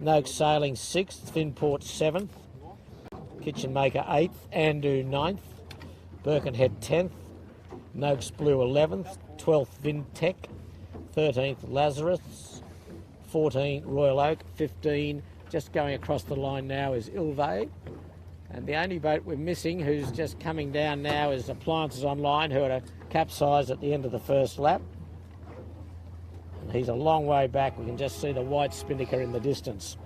Noakes Sailing sixth, Finport seventh, Kitchen Maker eighth, Andu ninth, Birkenhead 10th, Noakes Blue 11th, 12th Vintech, 13th Lazarus, 14 Royal Oak, 15 just going across the line now is Ilve. And the only boat we're missing who's just coming down now is Appliances Online, who had a capsize at the end of the first lap. And he's a long way back. We can just see the white spinnaker in the distance.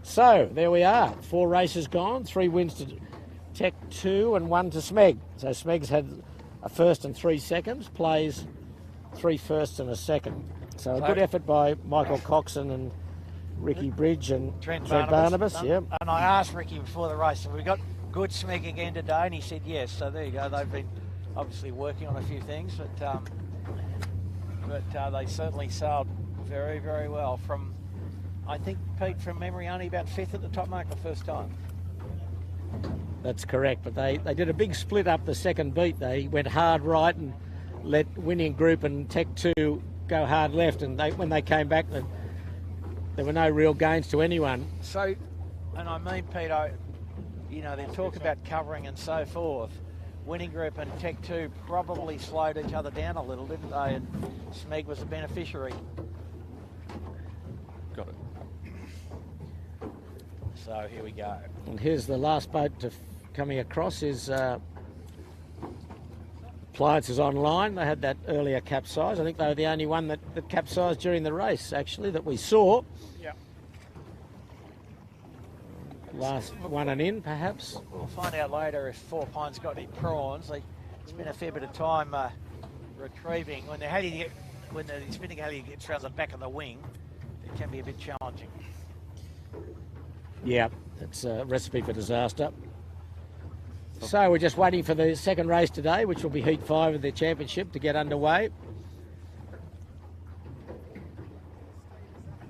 So there we are. 4 races gone, 3 wins to Tech 2 and 1 to Smeg. So Smeg's had a first and 3 seconds, plays 3 firsts and a second. So a good effort by Michael Coxon and Ricky Bridge and Trent Barnabas. Yeah. And I asked Ricky before the race, have we got good Smeg again today? And he said yes. So there you go. They've been obviously working on a few things, but they certainly sailed very, very well. From, I think, Pete, from memory, only about 5th at the top mark the first time. That's correct, but they did a big split up the second beat. They went hard right and let Winning Group and Tech 2 go hard left, and when they came back, there were no real gains to anyone. So, and I mean, Peter, you know, they talk about covering and so forth. Winning Group and Tech 2 probably slowed each other down a little, didn't they? And Smeg was the beneficiary. Got it. So here we go. And here's the last boat coming across is Appliances Online. They had that earlier capsize. I think they were the only one that capsized during the race, actually, that we saw. Yeah. Last one and in, perhaps. We'll find out later if 4 Pines got any prawns. They spent a fair bit of time retrieving. When the spinning heli gets around the back of the wing, it can be a bit challenging. Yeah, it's a recipe for disaster. So we're just waiting for the second race today, which will be Heat 5 of the championship, to get underway.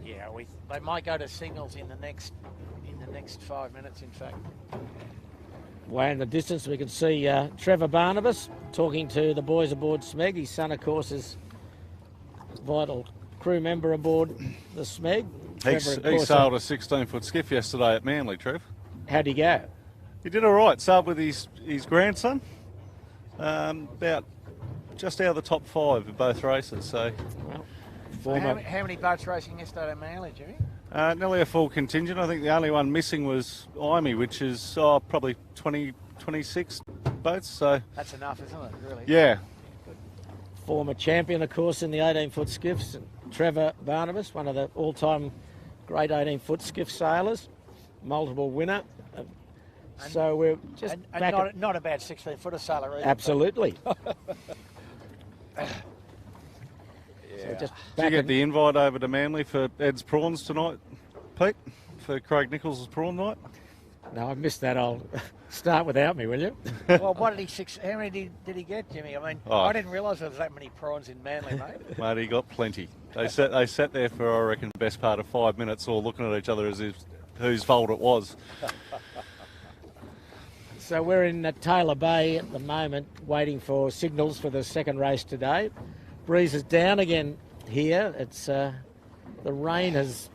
Yeah, they might go to signals in the next 5 minutes, in fact. Way in the distance, we can see Trevor Barnabas talking to the boys aboard Smeg. His son, of course, is a vital crew member aboard the Smeg. He sailed a 16-foot skiff yesterday at Manly, Trev. How'd he go? He did all right. Sailed with his grandson. About just out of the top 5 of both races. So, well, how many boats racing yesterday at Manly, Jimmy? Nearly a full contingent. I think the only one missing was Imey, which is probably 26 boats. So that's enough, isn't it? Really? Yeah. Former champion, of course, in the 18-foot skiffs. Trevor Barnabas, one of the all-time great 18-foot skiff sailors, multiple winner. So we're just not a bad 16-footer sailor either. Absolutely. So did you get the invite over to Manly for Ed's prawns tonight, Pete? For Craig Nichols' prawn night? No, I missed that. I'll start without me, will you? Well, how many did he get, Jimmy? I mean, I didn't realise there was that many prawns in Manly, mate. Mate, he got plenty. They sat there for, I reckon, the best part of 5 minutes, all looking at each other as if whose fault it was. So we're in Taylor Bay at the moment, waiting for signals for the second race today. Breeze is down again here. It's the rain has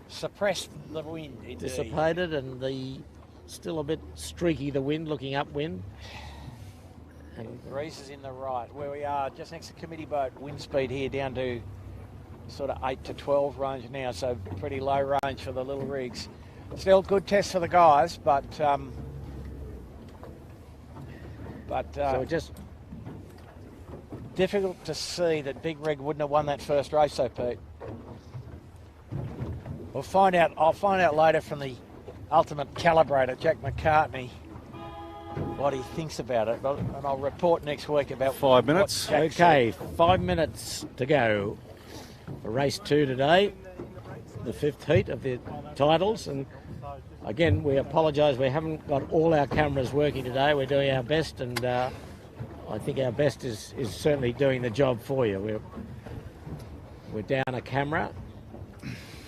suppressed the wind. Dissipated, and still a bit streaky, the wind, looking upwind. And breeze is in the right, where we are, just next to committee boat. Wind speed here down to sort of 8 to 12 range now, so pretty low range for the little rigs. Still good test for the guys, but So just difficult to see that Big Rig wouldn't have won that first race, though, Pete. We'll find out. I'll find out later from the ultimate calibrator, Jack McCartney, what he thinks about it, and I'll report next week about 5 minutes. okay. 5 minutes to go for race 2 today, the 5th heat of the titles. And again, we apologise. We haven't got all our cameras working today. We're doing our best, and I think our best is certainly doing the job for you. We're down a camera.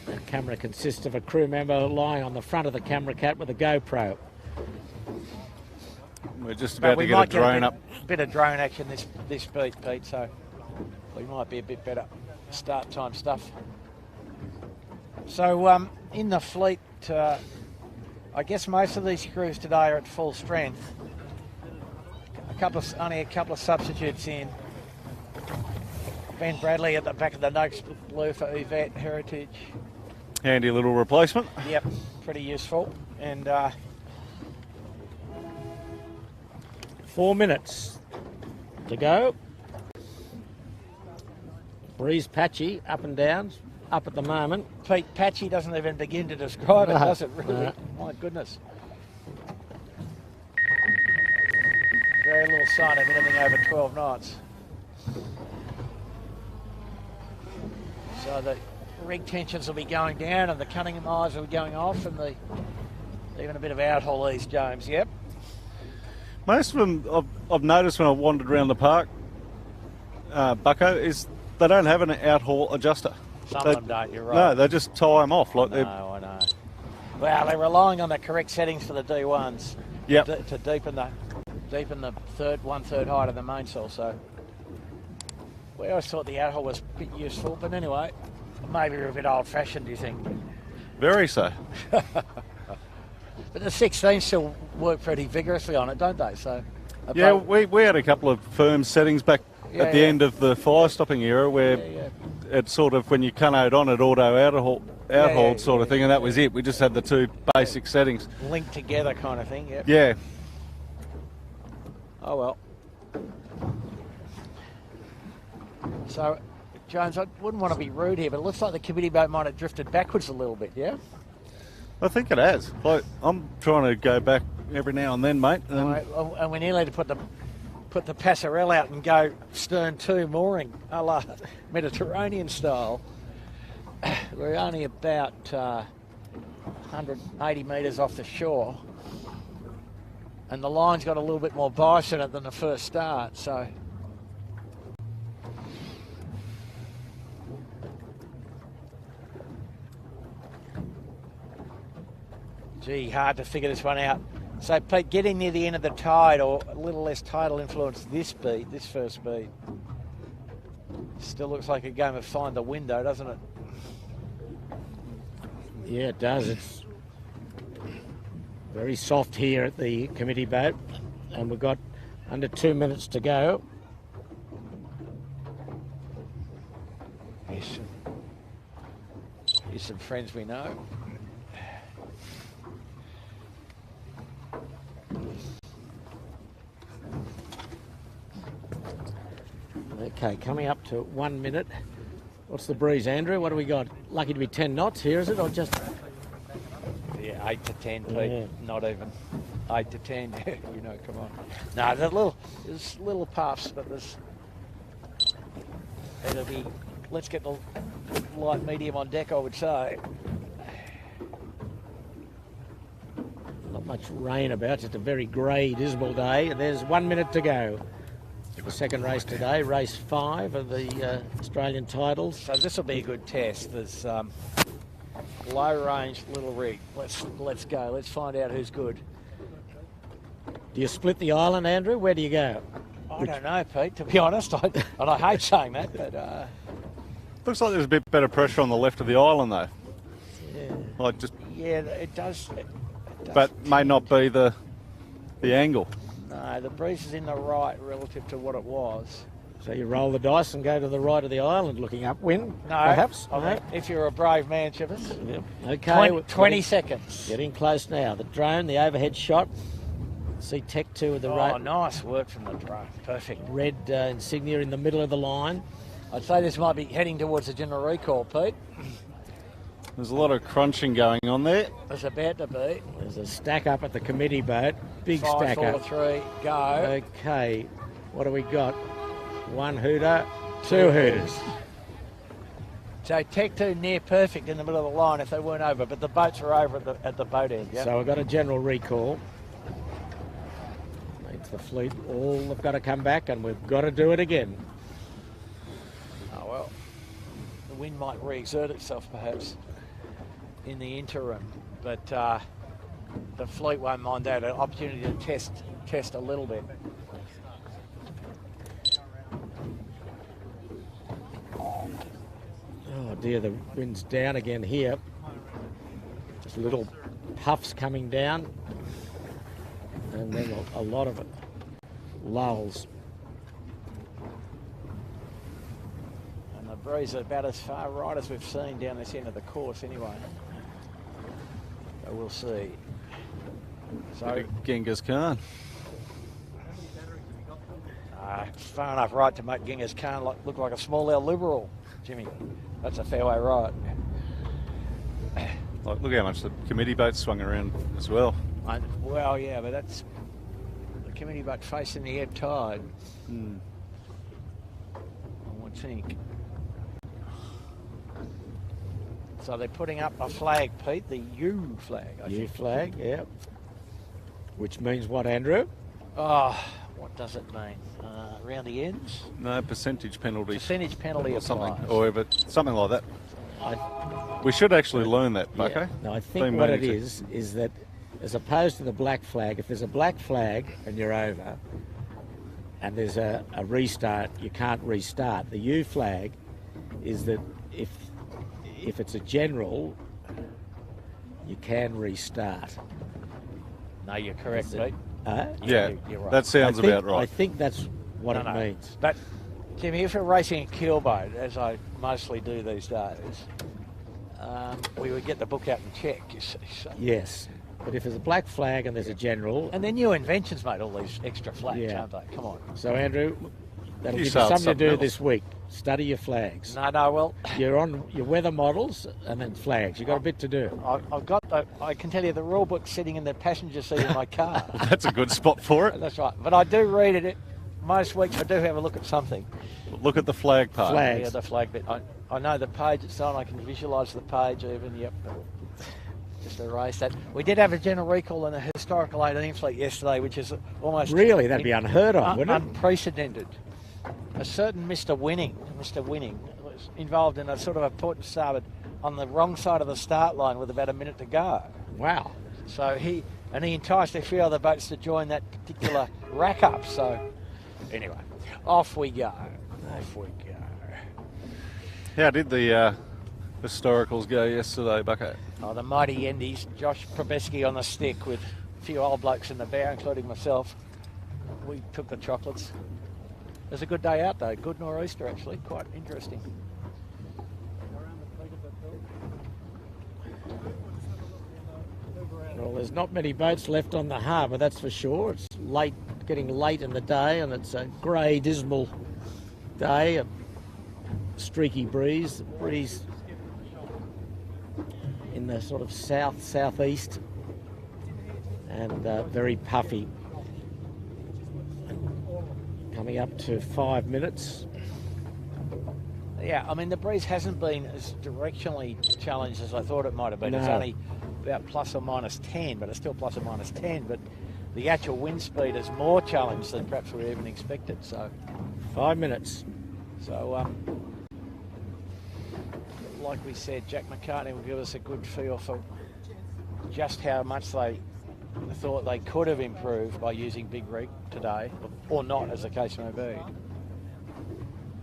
The camera consists of a crew member lying on the front of the camera cat with a GoPro. We're just about to get a drone up. Bit of drone action this beat, Pete, so we might be a bit better start time stuff. So in the fleet, I guess most of these crews today are at full strength. Only a couple of substitutes in. Ben Bradley at the back of the Noakes Blue for Yvette Heritage. Handy little replacement. Yep, pretty useful. And 4 minutes to go. Breeze patchy, up and down, up at the moment. Pete, patchy doesn't even begin to describe it, does it, really? No. My goodness. Very little sign of anything over 12 knots. So the rig tensions will be going down and the Cunningham eyes will be going off, and even a bit of outhaul ease, James, yep. Most of them, I've noticed when I've wandered around the park, Bucko, is they don't have an outhaul adjuster. Some of them don't, you're right. No, they just tie them off. Like No, I know. Well, they're relying on the correct settings for the D1s Yep. to deepen the one-third height of the mainsail. So we always thought the outhaul was a bit useful, but anyway, maybe we're a bit old-fashioned, do you think? Very so. But the 16 still work pretty vigorously on it, don't they? So Yeah, we had a couple of firm settings back at the end of the fire stopping era where it sort of, when you cunnoed on it, auto outhauled sort of thing, and that was it. We just had the two basic settings. linked together kind of thing, yeah. Yeah. Oh well. So, Jones, I wouldn't want to be rude here, but it looks like the committee boat might have drifted backwards a little bit, yeah? I think it has. Like, I'm trying to go back every now and then, mate. And we nearly had to put the passerelle out and go stern to mooring, a la Mediterranean style. We're only about 180 metres off the shore, and the line's got a little bit more bias in it than the first start, so. Gee, hard to figure this one out. So, Pete, getting near the end of the tide, or a little less tidal influence this first beat, still looks like a game of find the window, doesn't it? Yeah, it does. It's very soft here at the committee boat, and we've got under 2 minutes to go. Here's some friends we know. Okay, coming up to 1 minute. What's the breeze, Andrew? What do we got? Lucky to be 10 knots here, is it? Or just... Yeah, 8 to 10, Pete. Yeah. Not even 8 to 10. You know, come on. No, there's little puffs, but it'll be. Let's get the light medium on deck, I would say. Not much rain about, just a very grey, dismal day. And there's 1 minute to go. The second race today, race 5 of the Australian titles. So this will be a good test. There's low range little rig. Let's go. Let's find out who's good. Do you split the island, Andrew? Where do you go? I don't know, Pete, to be honest. And I hate saying that, but... Looks like there's a bit better pressure on the left of the island, though. Yeah. Like just, yeah, it does. but may not be the angle. No, the breeze is in the right relative to what it was. So you roll the dice and go to the right of the island looking upwind, No, perhaps? I mean, if you're a brave man, Chivers. Yep. Okay. 20 seconds. Getting close now. The drone, the overhead shot. See Tech 2 with the Nice work from the drone. Perfect. red insignia in the middle of the line. I'd say this might be heading towards the general recall, Pete. There's a lot of crunching going on there. It's about to be. There's a stack up at the committee boat. Big 5, stack 4, up. 3, go. Okay. What do we got? 1 hooter, 2 hooters. So Tech 2 near perfect in the middle of the line if they weren't over, but the boats are over at the boat end. Yeah? So we've got a general recall. Makes the fleet all have got to come back, and we've got to do it again. Oh, well. The wind might re-exert itself perhaps in the interim, but the fleet won't mind that. An opportunity to test a little bit. Oh dear, the wind's down again here. Just little puffs coming down, and then a lot of it lulls. And the breeze is about as far right as we've seen down this end of the course anyway. So we'll see. So Genghis Khan. far enough right to make Genghis Khan look like a small L Liberal, Jimmy. That's a fair way right. Like, look how much the committee boat swung around as well. Well, yeah, but that's the committee boat facing the ebb tide. I would think. So they're putting up a flag, Pete, the U flag. U flag, yeah. Which means what, Andrew? Oh, what does it mean? Around the ends? No, percentage penalty. Percentage penalty or applies. something, or something like that. We should actually learn that, Bucko. Yeah. No, I think what it is that as opposed to the black flag, if there's a black flag and you're over and there's a restart, you can't restart. The U flag is that if it's a general, you can restart. No, you're correct, Pete. Yeah, you're right. that sounds about right. I think that's what it means. But, Jimmy, if you're racing a keelboat, as I mostly do these days, we would get the book out and check, you see. So. Yes, but if there's a black flag and there's a general... And then new inventions made all these extra flags, aren't they? Come on. So, Andrew, that'll You give you something to do else. this week. Study your flags. No, well... You're on your weather models and then flags. You've got a bit to do. I can tell you the rule book's sitting in the passenger seat of my car. That's a good spot for it. That's right. But I do read it. Most weeks I do have a look at something. Look at the flag part. Flags. Yeah, the flag bit. I know the page it's on. I can visualise the page even. Yep. Just erase that. We did have a general recall in the historical 18 fleet yesterday, which is almost... Really? That'd be unheard of, wouldn't it? Unprecedented. A certain Mr. Winning was involved in a sort of a port and starboard on the wrong side of the start line with about a minute to go. Wow. So he enticed a few other boats to join that particular rack up. So anyway, off we go. Off we go. How did the historicals go yesterday, Bucko? Oh, the mighty Yendies. Josh Probeski on the stick with a few old blokes in the bow, including myself. We took the chocolates. It was a good day out though. Good nor'easter actually. Quite interesting. Well, there's not many boats left on the harbour, that's for sure. It's late, getting late in the day, and it's a grey, dismal day. A streaky breeze. The breeze in the sort of southeast, and very puffy. Coming up to 5 minutes. Yeah, I mean, the breeze hasn't been as directionally challenged as I thought it might have been. No. It's only about plus or minus 10, but it's still plus or minus 10. But the actual wind speed is more challenged than perhaps we even expected. So, 5 minutes. So, like we said, Jack McCartney will give us a good feel for just how much they thought they could have improved by using Big Rig today, or not, as the case may be.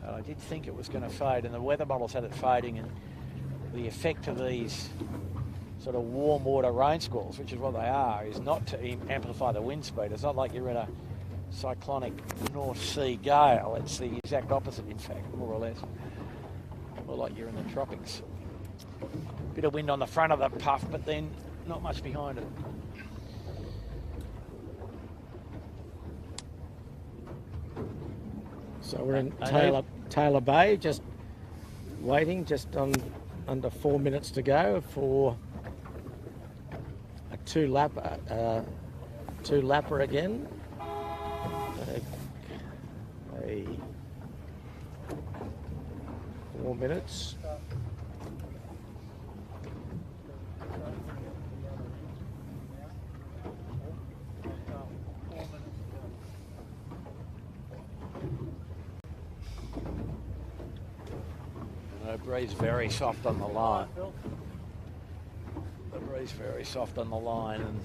I did think it was going to fade, and the weather models had it fading, and the effect of these sort of warm water rain squalls, which is what they are, is not to amplify the wind speed. It's not like you're in a cyclonic North Sea gale. It's the exact opposite, in fact, more or less. More like you're in the tropics. Bit of wind on the front of the puff, but then not much behind it. So we're in Taylor Bay, just waiting, just on under 4 minutes to go for a two-lapper again. 4 minutes. The breeze very soft on the line. The breeze very soft on the line, and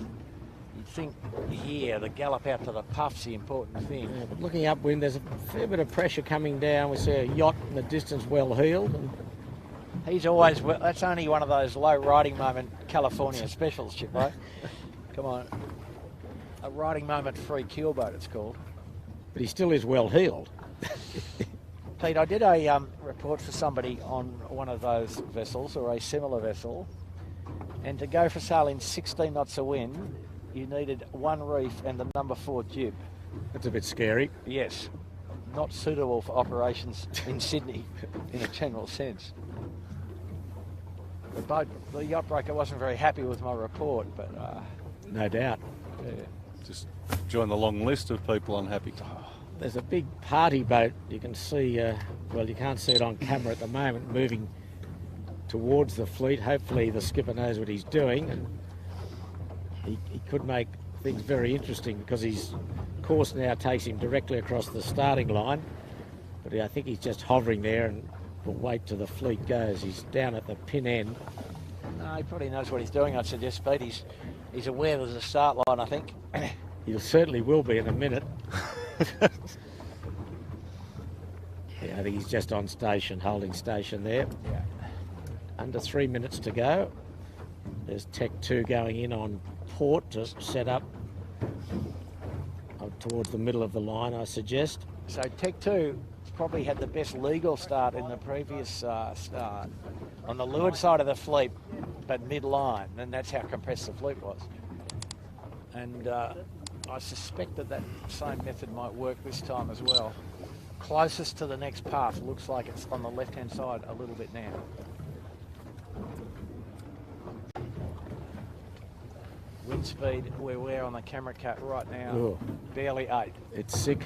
you'd think here the gallop out to the puff's the important thing. Yeah, but looking upwind, there's a fair bit of pressure coming down. We see a yacht in the distance, well heeled. And He's always, well, that's only one of those low riding moment California specials, Chippo. Come on. A riding moment free keelboat, it's called. but he still is well heeled. Pete, I did a report for somebody on one of those vessels, or a similar vessel, and to go for sail in 16 knots of wind, you needed one reef and the number 4 jib. That's a bit scary. Yes, not suitable for operations in Sydney in a general sense. The yacht broker wasn't very happy with my report, but No doubt. yeah. Just join the long list of people unhappy. There's a big party boat. You can see, well, you can't see it on camera at the moment, moving towards the fleet. Hopefully the skipper knows what he's doing, and he could make things very interesting because his course now takes him directly across the starting line. But I think he's just hovering there and will wait till the fleet goes. He's down at the pin end. No, he probably knows what he's doing, I'd suggest, Pete. He's aware there's a start line, I think. He certainly will be in a minute. Yeah, I think he's just on station, holding station there. Yeah. Under 3 minutes to go. There's Tech 2 going in on port to set up towards the middle of the line, I suggest. So Tech 2 probably had the best legal start in the previous start on the leeward side of the fleet, but mid-line, and that's how compressed the fleet was. And I suspect that same method might work this time as well. Closest to the next path, looks like it's on the left-hand side a little bit now. Wind speed, we're on the camera cut right now, Ooh. barely 8. It's sick.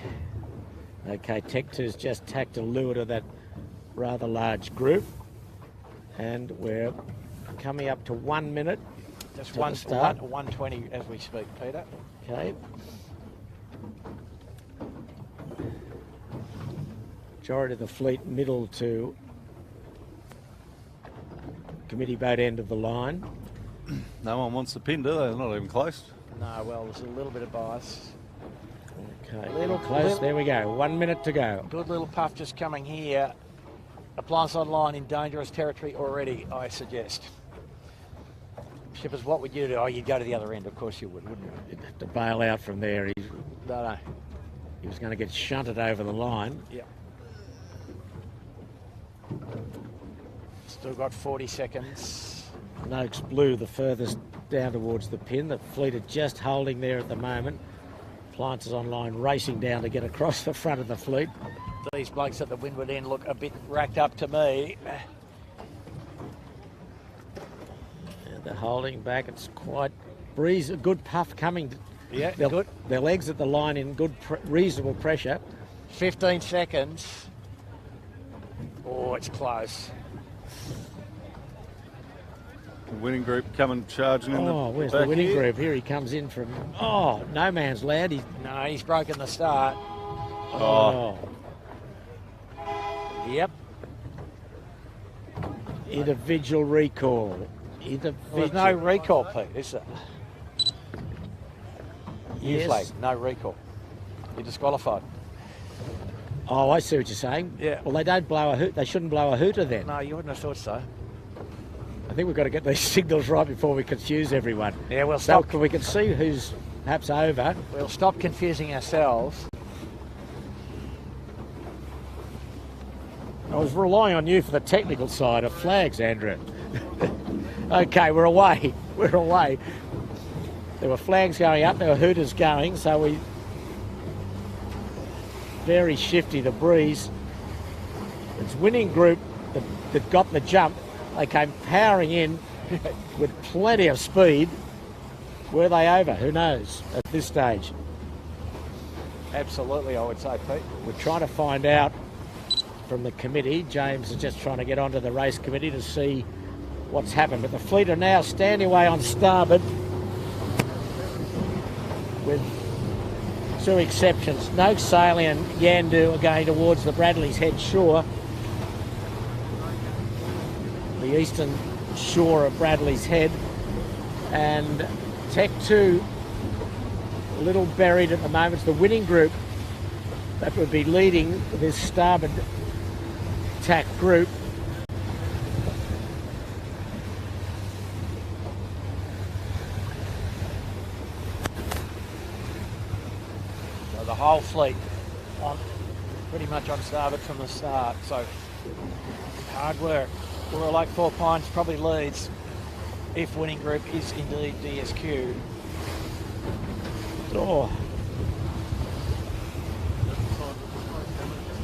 Okay, Tech 2's just tacked a lure to that rather large group. And we're coming up to 1 minute. Just To the start. 120 as we speak, Peter. Okay. Majority of the fleet middle to committee boat end of the line. No one wants the pin, do they? They're not even close. No, well, there's a little bit of bias. Okay, Little- close. little- There we go. 1 minute to go. Good little puff just coming here. Appliance on line in dangerous territory already, I suggest. Shippers, what would you do? Oh, you'd go to the other end. Of course you would, wouldn't you? He'd have to bail out from there. No. He was going to get shunted over the line. Yeah. Still got 40 seconds. Noakes Blue the furthest down towards the pin. The fleet are just holding there at the moment. Appliances on line racing down to get across the front of the fleet. These blokes at the windward end look a bit racked up to me. And they're holding back. It's quite breeze. A good puff coming. Yeah, They'll, good. They'll exit the line in good, reasonable pressure. 15 seconds. Oh, it's close. The winning group coming charging in Oh, where's back the winning here. group? Here he comes in from, oh, no man's land. No, he's broken the start. Oh. Yep. Individual recall. Well, there's no recall, Pete, is there? Yes. Flag, no recall. You're disqualified. Oh, I see what you're saying. Yeah. Well, they don't blow a hoot. They shouldn't blow a hooter then. No, you wouldn't have thought so. I think we've got to get these signals right before we confuse everyone. Yeah, we'll So stop. we can see who's perhaps over. We'll stop confusing ourselves. was relying on you for the technical side of flags, Andrew. Okay, we're away. We're away. There were flags going up, there were hooters going, so we... Very shifty, the breeze. It's winning group that got the jump. They came powering in with plenty of speed. Were they over? Who knows at this stage? Absolutely, I would say, Pete. We're trying to find out from the committee. James is just trying to get onto the race committee to see what's happened. But the fleet are now standing away on starboard with two exceptions. Noakes, Saley and Yandu are going towards the Bradley's Head shore. The eastern shore of Bradley's Head. And Tech 2 a little buried at the moment. It's the winning group that would be leading this starboard tack group. So the whole fleet pretty much on starboard from the start. So hard work. Royal Oak Four Pines probably leads if winning group is indeed DSQ. Oh.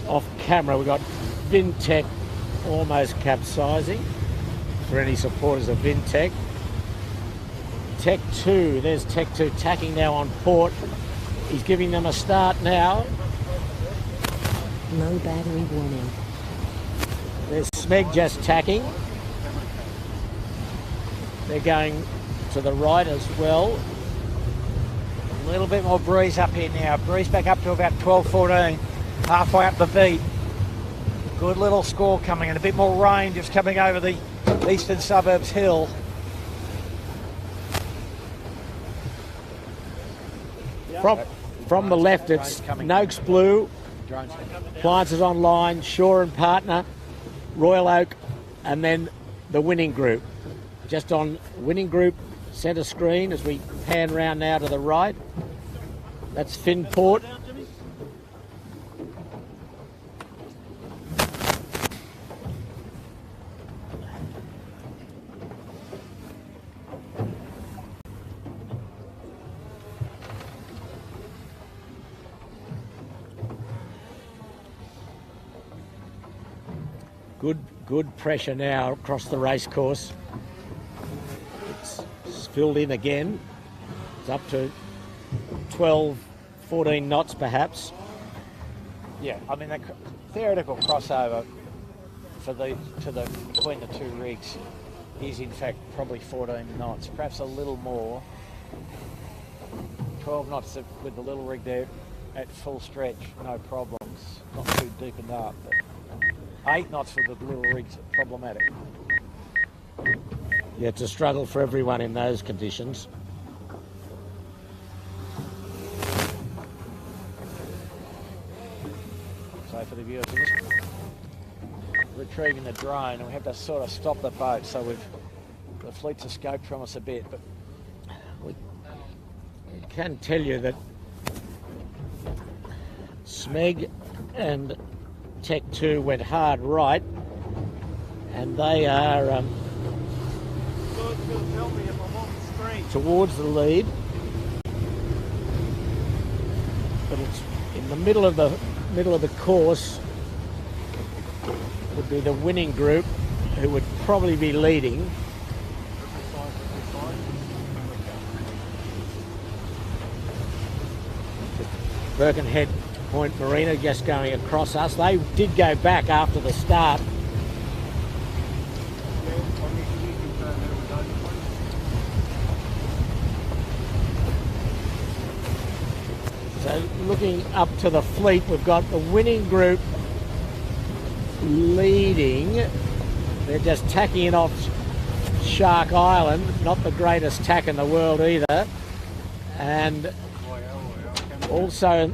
Off camera, we've got Vintech almost capsizing for any supporters of Vintech. Tech 2, there's Tech 2 tacking now on port. He's giving them a start now. Low battery warning. There's Smeg just tacking. They're going to the right as well. A little bit more breeze up here now. Breeze back up to about 12-14. Halfway up the beat. Good little score coming and a bit more rain just coming over the eastern suburbs hill. From the left, it's Noakes Blue, Appliances Online, Shaw and Partner, Royal Oak, and then the winning group. Just on winning group centre screen as we pan round now to the right. That's Finport. Good pressure now across the race course. It's filled in again. It's up to 12, 14 knots perhaps. Yeah, I mean the theoretical crossover between the two rigs is in fact probably 14 knots, perhaps a little more. 12 knots with the little rig there at full stretch, no problems. Not too deepened up, but 8 knots for the little rigs problematic. Yeah, it's a struggle for everyone in those conditions. So for the viewers, we're just retrieving the drone and we have to sort of stop the boat, so the fleet's escaped from us a bit, but We can tell you that Smeg and Tech 2 went hard right, and they are towards the lead, but it's in the middle of the course would be the winning group, who would probably be leading. Birkenhead Point Marina just going across us. They did go back after the start. So looking up to the fleet, we've got the winning group leading. They're just tacking in off Shark Island, not the greatest tack in the world either. And also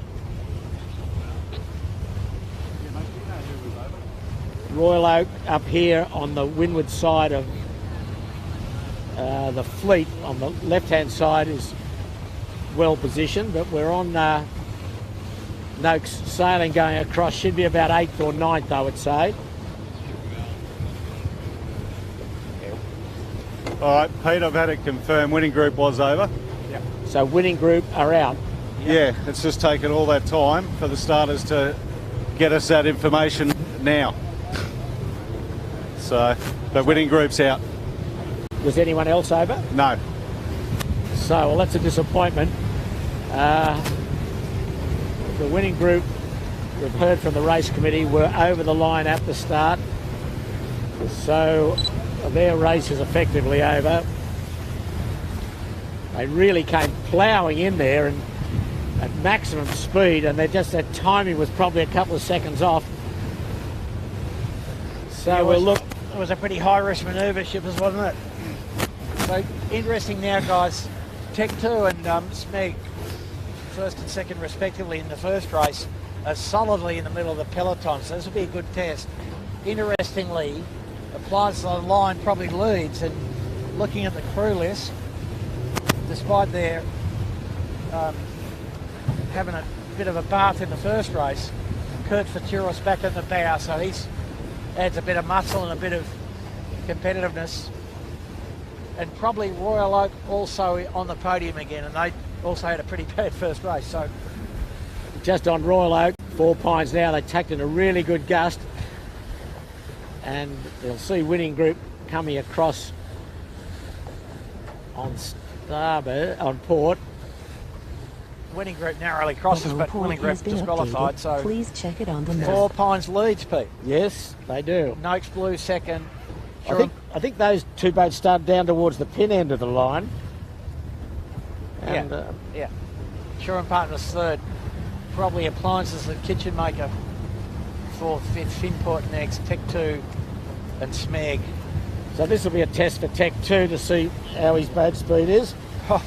Royal Oak up here on the windward side of the fleet on the left-hand side is well positioned, but we're on Noakes sailing going across, should be about 8th or 9th, I would say. All right, Pete, I've had it confirmed. Winning group was over. So winning group are out. Yeah, it's just taken all that time for the starters to get us that information now. So, but winning group's out. Was anyone else over? No. So, well, that's a disappointment. The winning group, we've heard from the race committee, were over the line at the start. So their race is effectively over. They really came ploughing in there and at maximum speed, and their timing was probably a couple of seconds off. So we'll look. It was a pretty high-risk manoeuvre, Shippers, wasn't it? So interesting now, guys. Tech 2 and Smeg, first and second respectively in the first race, are solidly in the middle of the peloton, so this will be a good test. Interestingly, Appliance on the line probably leads, and looking at the crew list, despite their having a bit of a bath in the first race, Kurt Futuros back in the bow, so he adds a bit of muscle and a bit of competitiveness. And probably Royal Oak also on the podium again, and they also had a pretty bad first race. So just on Royal Oak, 4 Pines now, they tacked in a really good gust, and they'll see winning group coming across on starboard, on port. Winning group narrowly crosses, but winning group disqualified. So please check it on the map. 4 Pines leads, Pete. Yes, they do. Noakes Blue second. I think those two boats started down towards the pin end of the line. And, yeah. Sure and Partners third. Probably Appliances, the kitchen maker, fourth, fifth. Finport next. Tech 2 and Smeg. So this will be a test for Tech 2 to see how his boat speed is. Oh,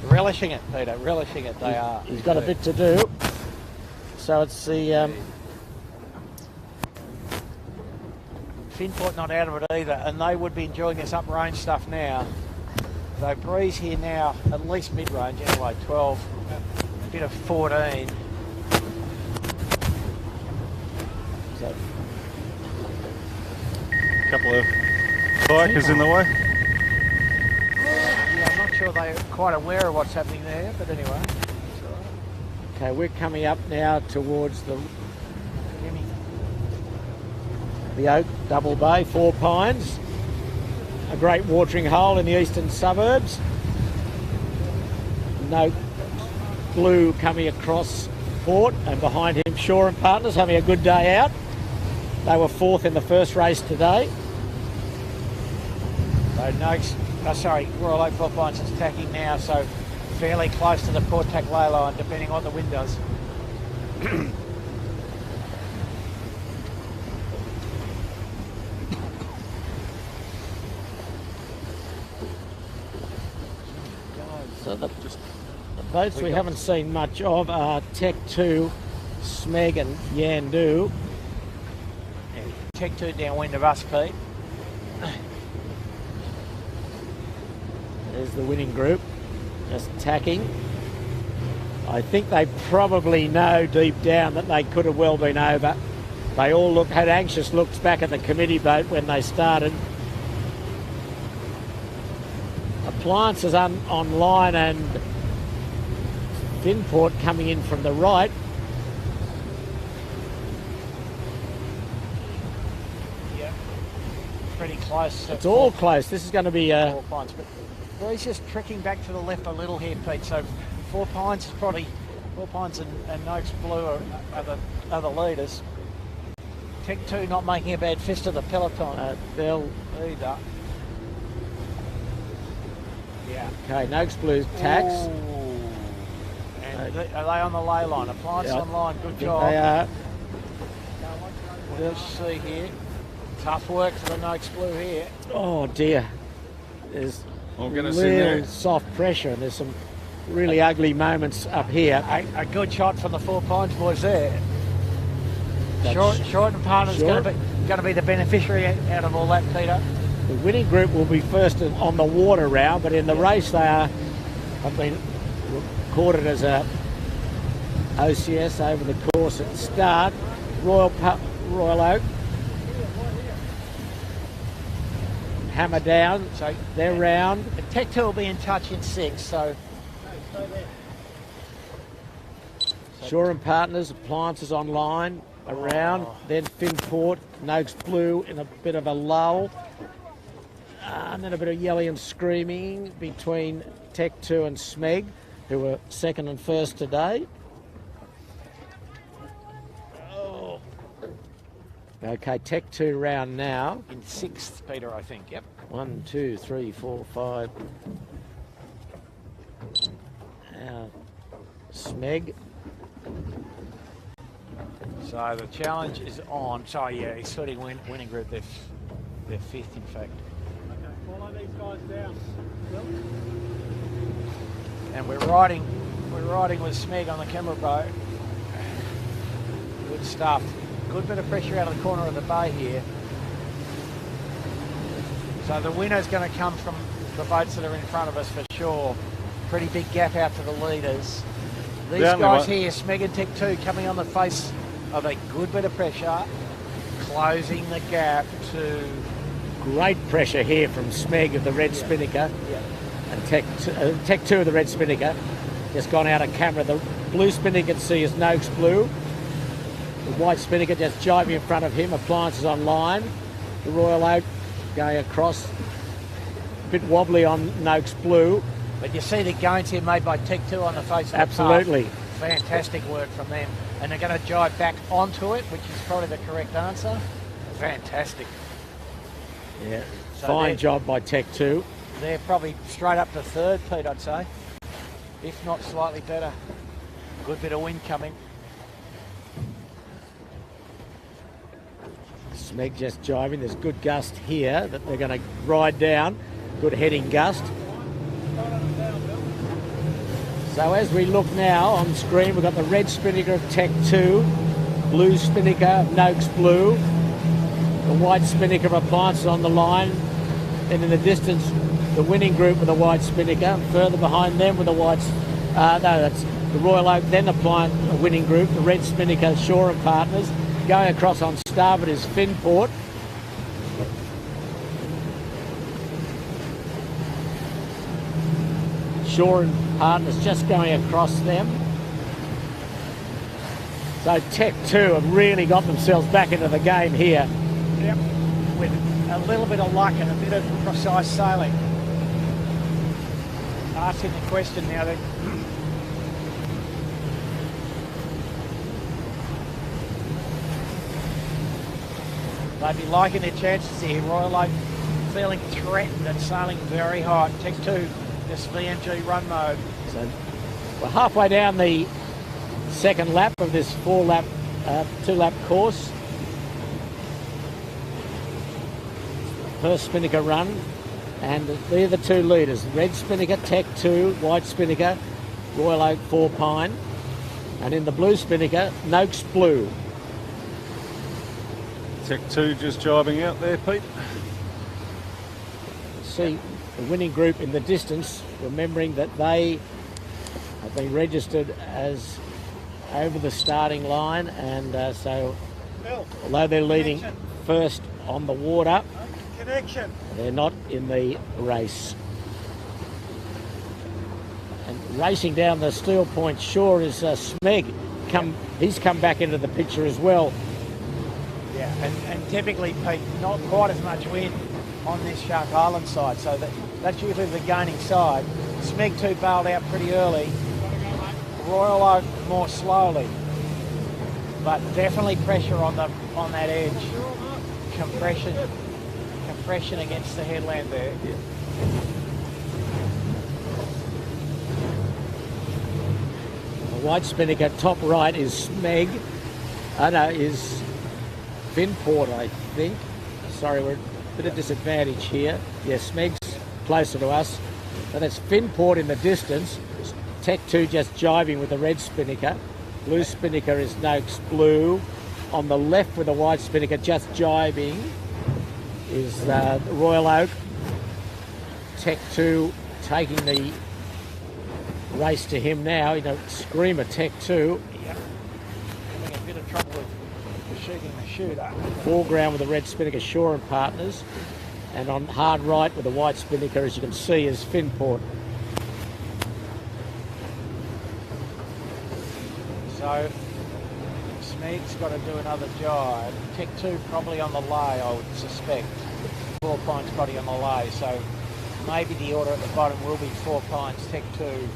relishing it, Peter. Relishing it. They are. He's got a bit to do. So it's the Finport not out of it either, and they would be enjoying this up-range stuff now. So breeze here now, at least mid-range anyway, 12, a bit of 14. so Couple of bikers in the way. Yeah, I'm not sure they're quite aware of what's happening there, but anyway. okay, we're coming up now towards the Oak Double Bay, 4 Pines. A great watering hole in the eastern suburbs. Noakes Blue coming across port, and behind him Shaw and Partners having a good day out. They were fourth in the first race today. So Noakes, Royal Oak 4 Pines is tacking now, so fairly close to the port tack lay line, depending on what the wind does. So the boats we haven't seen much of are Tech 2, Smeg and Yandu. Tech 2 downwind of us, Pete. There's the winning group, just tacking. I think they probably know deep down that they could have well been over. They all had anxious looks back at the committee boat when they started. Appliances on line, and Finport coming in from the right. Yeah, pretty close. It's all close. This is going to be 4 Pines, but he's just tricking back to the left a little here, Pete. So 4 Pines is probably 4 Pines and Noakes Blue are the leaders. Tech 2 not making a bad fist of the peloton. They'll either. Yeah. Okay, Noakes Blues tax. And are they on the lay line? Appliance on line, good job. They are. Let's see here. Tough work for the Noakes Blue here. Oh dear. There's Organist in there. real soft pressure, and there's some really ugly moments up here. A good shot from the 4 Pines boys there. That's Short and Partners Short. going to be the beneficiary out of all that, Peter. The winning group will be first on the water round, but in the race they have been recorded as a OCS over the course at the start. Royal Oak hammer down. So They're round. and Tech 2 will be in touch in 6, so Shaw and Partners, Appliances Online, around. Then Finport, Noakes Blue in a bit of a lull. And then a bit of yelling and screaming between Tech 2 and Smeg, who were second and first today. Oh. Okay, Tech 2 round now. in 6th, Peter, I think. Yep. 1, 2, 3, 4, 5. Now, Smeg. So the challenge is on. So yeah, excluding winning group, they're 5th in fact. Okay, follow these guys down. And we're riding with Smeg on the camera boat. Good stuff. Good bit of pressure out of the corner of the bay here. So the winner's going to come from the boats that are in front of us for sure. Pretty big gap out to the leaders. These guys here, Smeg and Tech 2, coming on the face of a good bit of pressure, closing the gap to... Great pressure here from Smeg of the red Spinnaker. Yeah. And Tech 2 of the red Spinnaker. Just gone out of camera. The blue Spinnaker you can see is Noakes Blue. The white Spinnaker just jiving in front of him. Appliances Online. The Royal Oak going across. A bit wobbly on Noakes Blue. But you see the gains here made by Tech 2 on the face of the Absolutely. path. Fantastic work from them. And they're going to jive back onto it, which is probably the correct answer. Fantastic. Yeah. So Fine job by Tech 2. They're probably straight up to 3rd, Pete, I'd say. If not slightly better. Good bit of wind coming. Smeg just jiving. There's good gust here that they're going to ride down. Good heading gust. So as we look now on screen, we've got the red Spinnaker of Tech 2, blue Spinnaker of Noakes Blue, the white Spinnaker of Appliances on the line, and in the distance, the winning group with the white Spinnaker. Further behind them with the whites, that's the Royal Oak, then the winning group, the red Spinnaker, Shaw and Partners. Going across on starboard is Finport. Shaw and Partners just going across them. So Tech 2 have really got themselves back into the game here. Yep. With a little bit of luck and a bit of precise sailing. Asking the question now that they'd be liking their chances here. Royal Oak feeling threatened and sailing very hot. Tech 2, this VMG run mode. So we're halfway down the second lap of this 2-lap course. First Spinnaker run, and they're the two leaders. Red Spinnaker, Tech 2, white Spinnaker, Royal Oak 4 Pine, and in the blue Spinnaker, Noakes Blue. Tech 2 just jibing out there, Pete. See the winning group in the distance, remembering that they have been registered as over the starting line, and so although they're leading first on the water, they're not in the race. And racing down the steel point shore is Smeg. He's come back into the picture as well. Yeah, and typically, Pete, not quite as much wind on this Shark Island side, so that's usually the gaining side. Smeg 2 bailed out pretty early. Royal Oak more slowly, but definitely pressure on that edge. Compression against the headland there. Yeah. The white Spinnaker top right is Smeg. Is Finport, I think. Sorry, we're a bit of disadvantage here. Yes, Smeg's closer to us. So that's Finport in the distance. Tech 2 just jiving with the red Spinnaker. Blue Spinnaker is Noakes Blue. On the left with the white Spinnaker just jiving is the Royal Oak. Tech 2 taking the race to him now. Screamer Tech 2. Yep. Having a bit of trouble with shooting the shooter. Foreground with the red Spinnaker, Shaw and Partners. And on hard right with the white spinnaker, as you can see, is Finport. So Smeg's got to do another jibe. Tech 2 probably on the lay, I would suspect. 4 Pines body on the lay, so maybe the order at the bottom will be 4 Pines, Tech 2,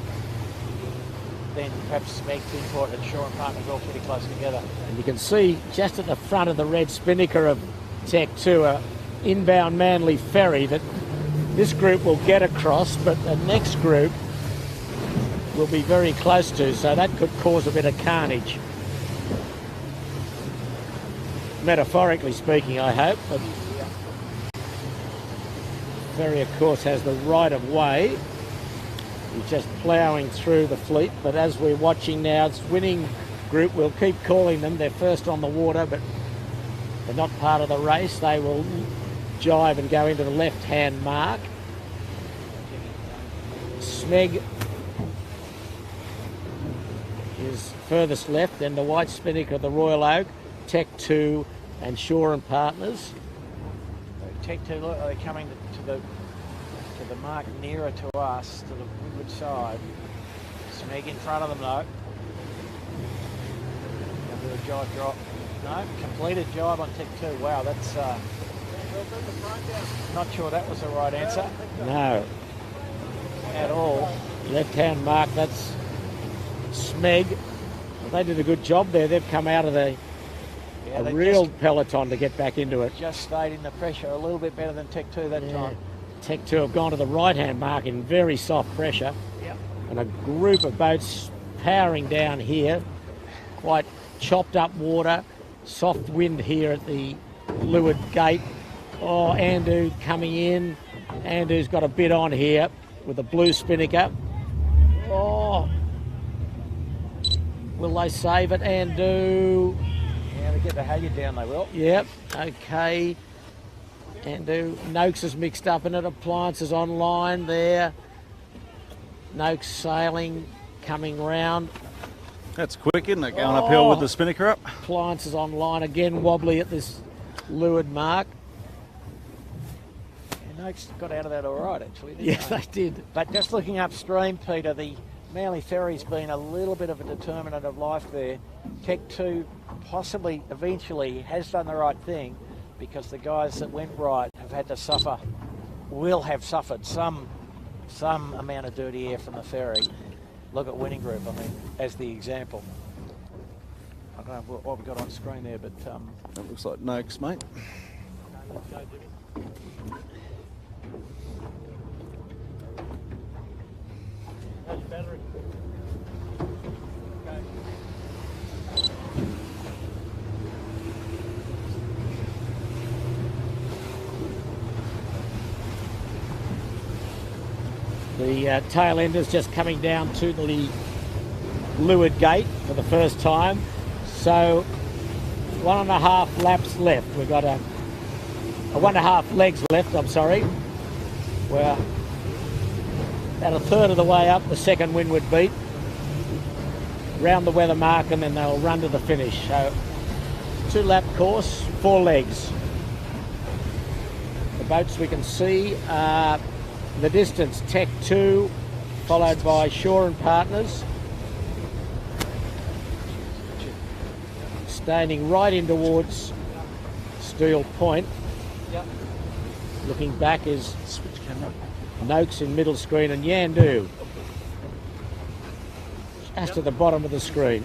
then perhaps Smeg, Finport and Shaw and Partners all pretty close together. And you can see just at the front of the red spinnaker of Tech 2, a inbound Manly ferry that this group will get across, but the next group will be very close to, so that could cause a bit of carnage. Metaphorically speaking, I hope, but ferry, of course, has the right of way. He's just ploughing through the fleet, but as we're watching now, it's winning group. We'll keep calling them. They're first on the water, but they're not part of the race. They will jibe and go into the left-hand mark. Smeg is furthest left, then the white spinnaker of the Royal Oak, Tech 2 and Shaw and Partners. Tech 2, look, are they coming to the mark nearer to us, to the windward side. Smeg in front of them though. Gonna do a jibe drop. No, completed jibe on Tech 2. Wow, that's not sure that was the right answer. No. At all. Left-hand mark, that's Smeg. Well, they did a good job there. They've come out of the they real peloton to get back into it. Just stayed in the pressure a little bit better than Tech 2 that time. Tech 2 have gone to the right-hand mark in very soft pressure. Yep. And a group of boats powering down here. Quite chopped up water. Soft wind here at the leeward gate. Oh, Andu coming in. Andu's got a bit on here with a blue spinnaker. Oh. Will they save it, Andu? Yeah, they get the halyard down, they will. Yep, okay. Andu. Noakes is mixed up in it. Appliances online there. Noakes sailing, coming round. That's quick, isn't it? Going uphill with the spinnaker up. Appliances online again, wobbly at this leeward mark. Yeah, Noakes got out of that all right, actually. Yes, they did. But just looking upstream, Peter, the Manly Ferry's been a little bit of a determinant of life there. Tech 2 possibly, eventually, has done the right thing because the guys that went right have had to suffer, will have suffered some amount of dirty air from the ferry. Look at winning group, I mean, as the example. I don't know what we've got on screen there, but... That looks like Noakes, mate. How's your battery? Okay. The tail enders just coming down to the leeward gate for the first time. So 1.5 laps left. We've got a 1.5 legs left, I'm sorry. We're about a third of the way up the second windward beat. Round the weather mark and then they'll run to the finish. So 2-lap course, 4 legs. The boats we can see are the distance, Tech 2, followed by Shaw and Partners. Standing right in towards Steel Point. Yep. Looking back is Noakes in middle screen and Yandu just to the bottom of the screen.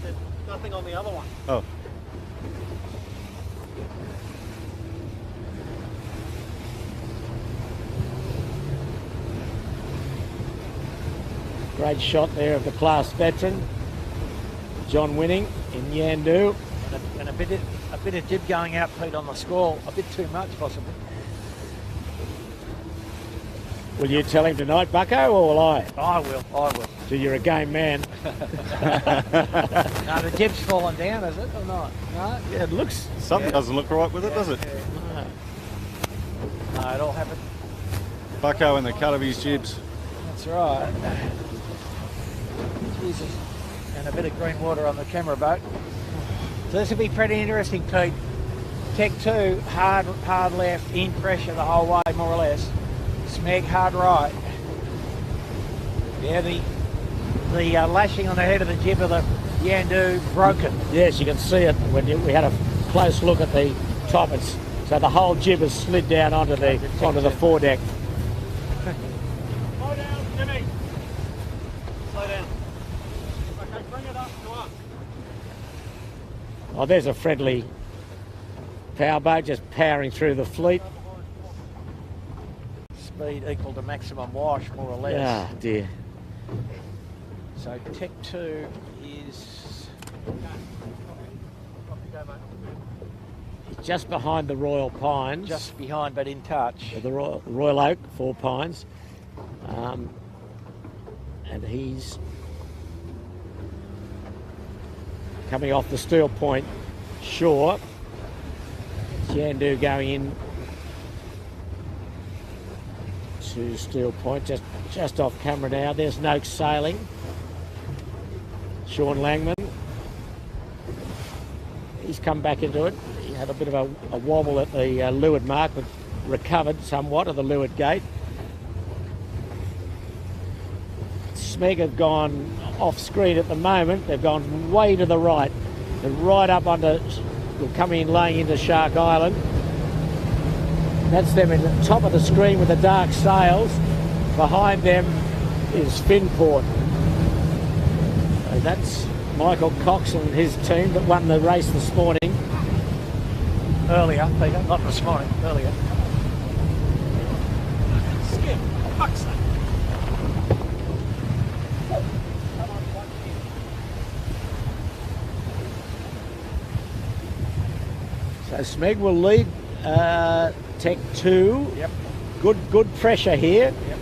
There's nothing on the other one. Oh. Great shot there of the class veteran, John Winning in Yandu. And a bit of jib going out, Pete, on the squall. A bit too much, possibly. Will you tell him tonight, Bucko, or will I? I will. So you're a game man. No, the jib's fallen down, is it, or not? No? Yeah, it looks... Something doesn't look right with it, does it? Yeah. No, it all happened. Bucko in the cut of his jibs. That's right. Jesus. And a bit of green water on the camera boat. So this will be pretty interesting, Pete. Tech 2, hard left, in pressure the whole way, more or less. Smeg hard right. Yeah, the lashing on the head of the jib of the Yandu broken. Yes, you can see it when we had a close look at the top. So the whole jib has slid down onto the foredeck. Slow down, Jimmy. Slow down. Okay, bring it up to us. Oh, there's a friendly powerboat just powering through the fleet. Speed equal to maximum wash, more or less. Ah, dear. So Tech 2 is just behind the Royal Pines. just behind but in touch. The Royal Oak, 4 Pines. And he's coming off the Steel Point shore. Yandu going in to Steel Point, just off camera now. There's Noakes sailing. Sean Langman. He's come back into it. He had a bit of a wobble at the leeward mark, but recovered somewhat at the leeward gate. Smeg have gone off screen at the moment. They've gone way to the right. They're right up onto, will come in laying into Shark Island. That's them in the top of the screen with the dark sails. Behind them is Finport. So that's Michael Cox and his team that won the race this morning. Earlier, Peter, not this morning, earlier. Skip. Fuck's sake. So Smeg will lead Tech 2. Yep. Good pressure here. Yep.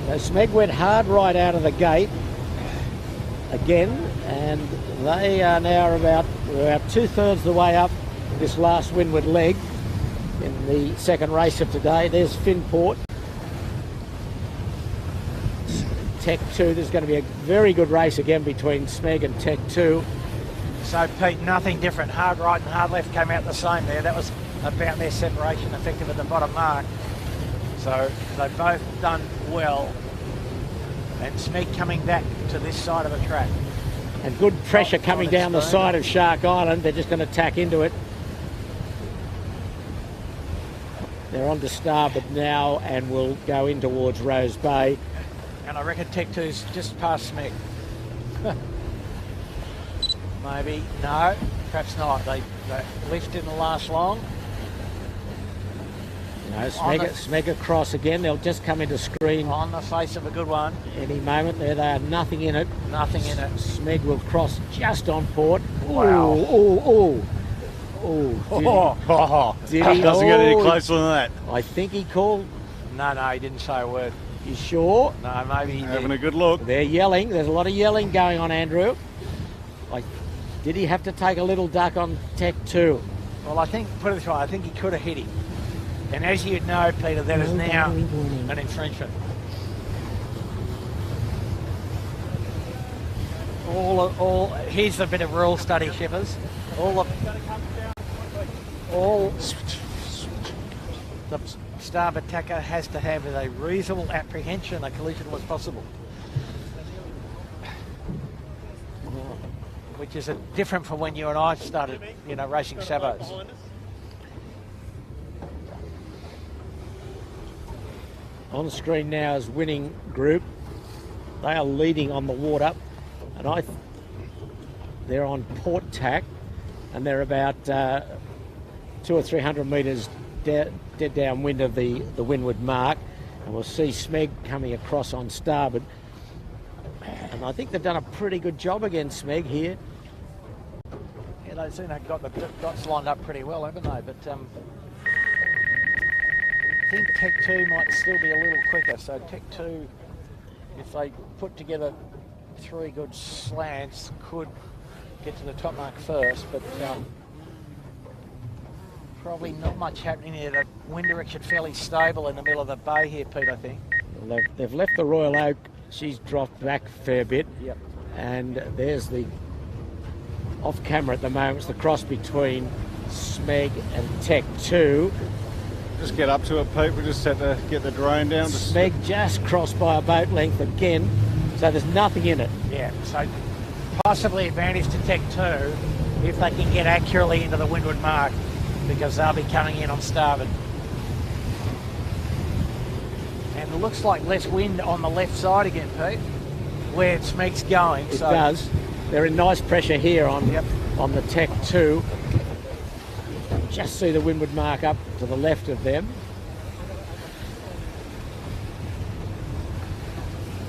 So Smeg went hard right out of the gate again, and they are now about 2/3 the way up this last windward leg in the second race of today. There's Finport. Tech 2, there's going to be a very good race again between Smeg and Tech 2. So Pete, nothing different. Hard right and hard left came out the same there. That was about their separation effective at the bottom mark. So they've both done well. And Smeg coming back to this side of the track. And good pressure coming down the side of Shark Island. They're just going to tack into it. They're on to starboard now and will go in towards Rose Bay. And I reckon Tech 2's just past Smeg. Maybe. No, perhaps not. They lift didn't last long. No, Smeg across again. They'll just come into screen On the face of a good one. any moment. There they are, nothing in it. Nothing in it. Smeg will cross just on port. Wow. Oh. Did he? Doesn't get any closer than that. I think he called. No, he didn't say a word. You sure? No, maybe he Having did. a good look. They're yelling. There's a lot of yelling going on, Andrew. Did he have to take a little duck on Tech 2? Well, I think, put it this way, I think he could have hit him. And as you know, Peter, that is No now battery warning. an infringement. Here's a bit of rule study, shippers. The starboard tacker has to have with a reasonable apprehension a collision was possible. Which is different from when you and I started, racing sabots. On the screen now is Winning Group. They are leading on the water, and they're on port tack, and they're about 200 or 300 metres dead downwind of the windward mark, and we'll see Smeg coming across on starboard. And I think they've done a pretty good job against Smeg here. Yeah, they seem to have got the dots lined up pretty well, haven't they? But I think Tech 2 might still be a little quicker. So Tech 2, if they put together 3 good slants, could get to the top mark first. But probably not much happening here. The wind direction fairly stable in the middle of the bay here, Pete, I think. Well, they've left the Royal Oak. She's dropped back a fair bit. Yep. And there's the off camera at the moment. It's the cross between Smeg and Tech 2. Just get up to it, Pete. We just had to get the drone down. Smeg just crossed by a boat length again, so there's nothing in it. Yeah, so possibly advantage to Tech 2 if they can get accurately into the windward mark, because they'll be coming in on starboard. And it looks like less wind on the left side again, Pete, where Smeg's going. It does. They're in nice pressure here on the Tech 2. Just see the windward mark up to the left of them.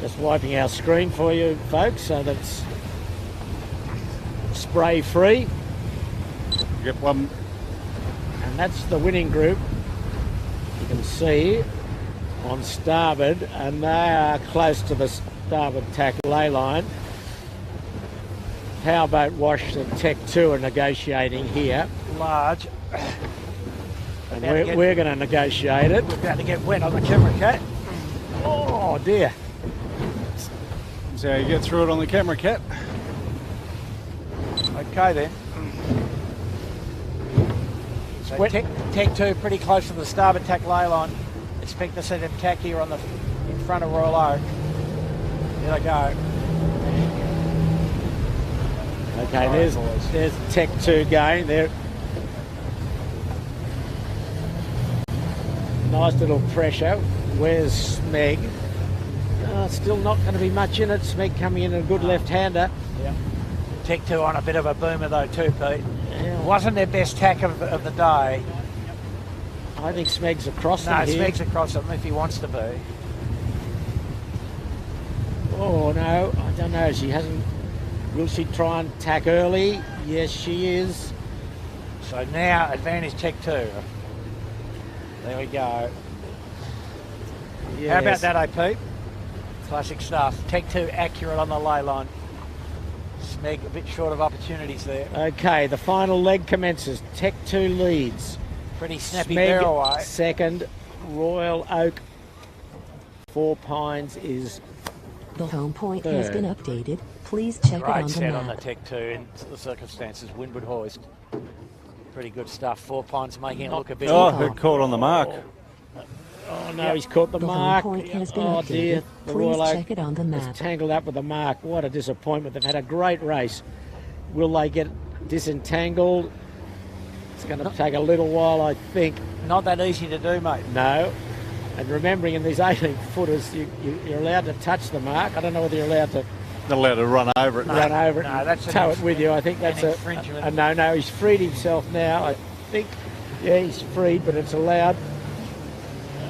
Just wiping our screen for you folks so that it's spray free. Get one. And that's the winning group. You can see on starboard, and they are close to the starboard tack ley line. Powerboat Wash and Tech 2 are negotiating here. Large. And we're going to negotiate it. We're about to get wet on the camera, Cat. Oh dear. See how you get through it on the camera, Cat. Okay then. So Tech 2 pretty close to the starboard tack ley line. Expect to see them tack here on in front of Royal Oak. Here they go. Okay, there's Tech 2 going there. Nice little pressure. Where's Smeg? Still not going to be much in it. Smeg coming in a good left-hander. Yeah. Tech 2 on a bit of a boomer though too, Pete. Yeah. Wasn't their best tack of the day. I think Smeg's across No, them here. Smeg's across them if he wants to be. Oh no, I don't know. She hasn't. Will she try and tack early? Yes, she is. So now advantage Tech 2. There we go. Yes. How about that, Pete? Classic stuff. Tech 2 accurate on the ley line. Smeg a bit short of opportunities there. Okay, the final leg commences. Tech 2 leads. Pretty snappy barrel away. Second, Royal Oak 4 Pines is The home point third. has been updated. Please check it on Great the set on the map. Tech 2 in the circumstances. Windward hoist. Pretty good stuff. 4 Pines making it look a bit... Oh, it caught on the mark. Oh no, he's caught the The home mark. point has been Oh dear, updated. the Please Royal Oak check it on the is map. tangled up with the mark. What a disappointment. They've had a great race. Will they get disentangled? It's going to take a little while, I think. Not that easy to do, mate. No. And remembering in these 18-footers, you're allowed to touch the mark. I don't know whether you're allowed to Not allowed to run over it. run over it no, and that's tow it with you. I think that's an a infringement. no. He's freed himself now. I think, yeah, he's freed, but it's allowed.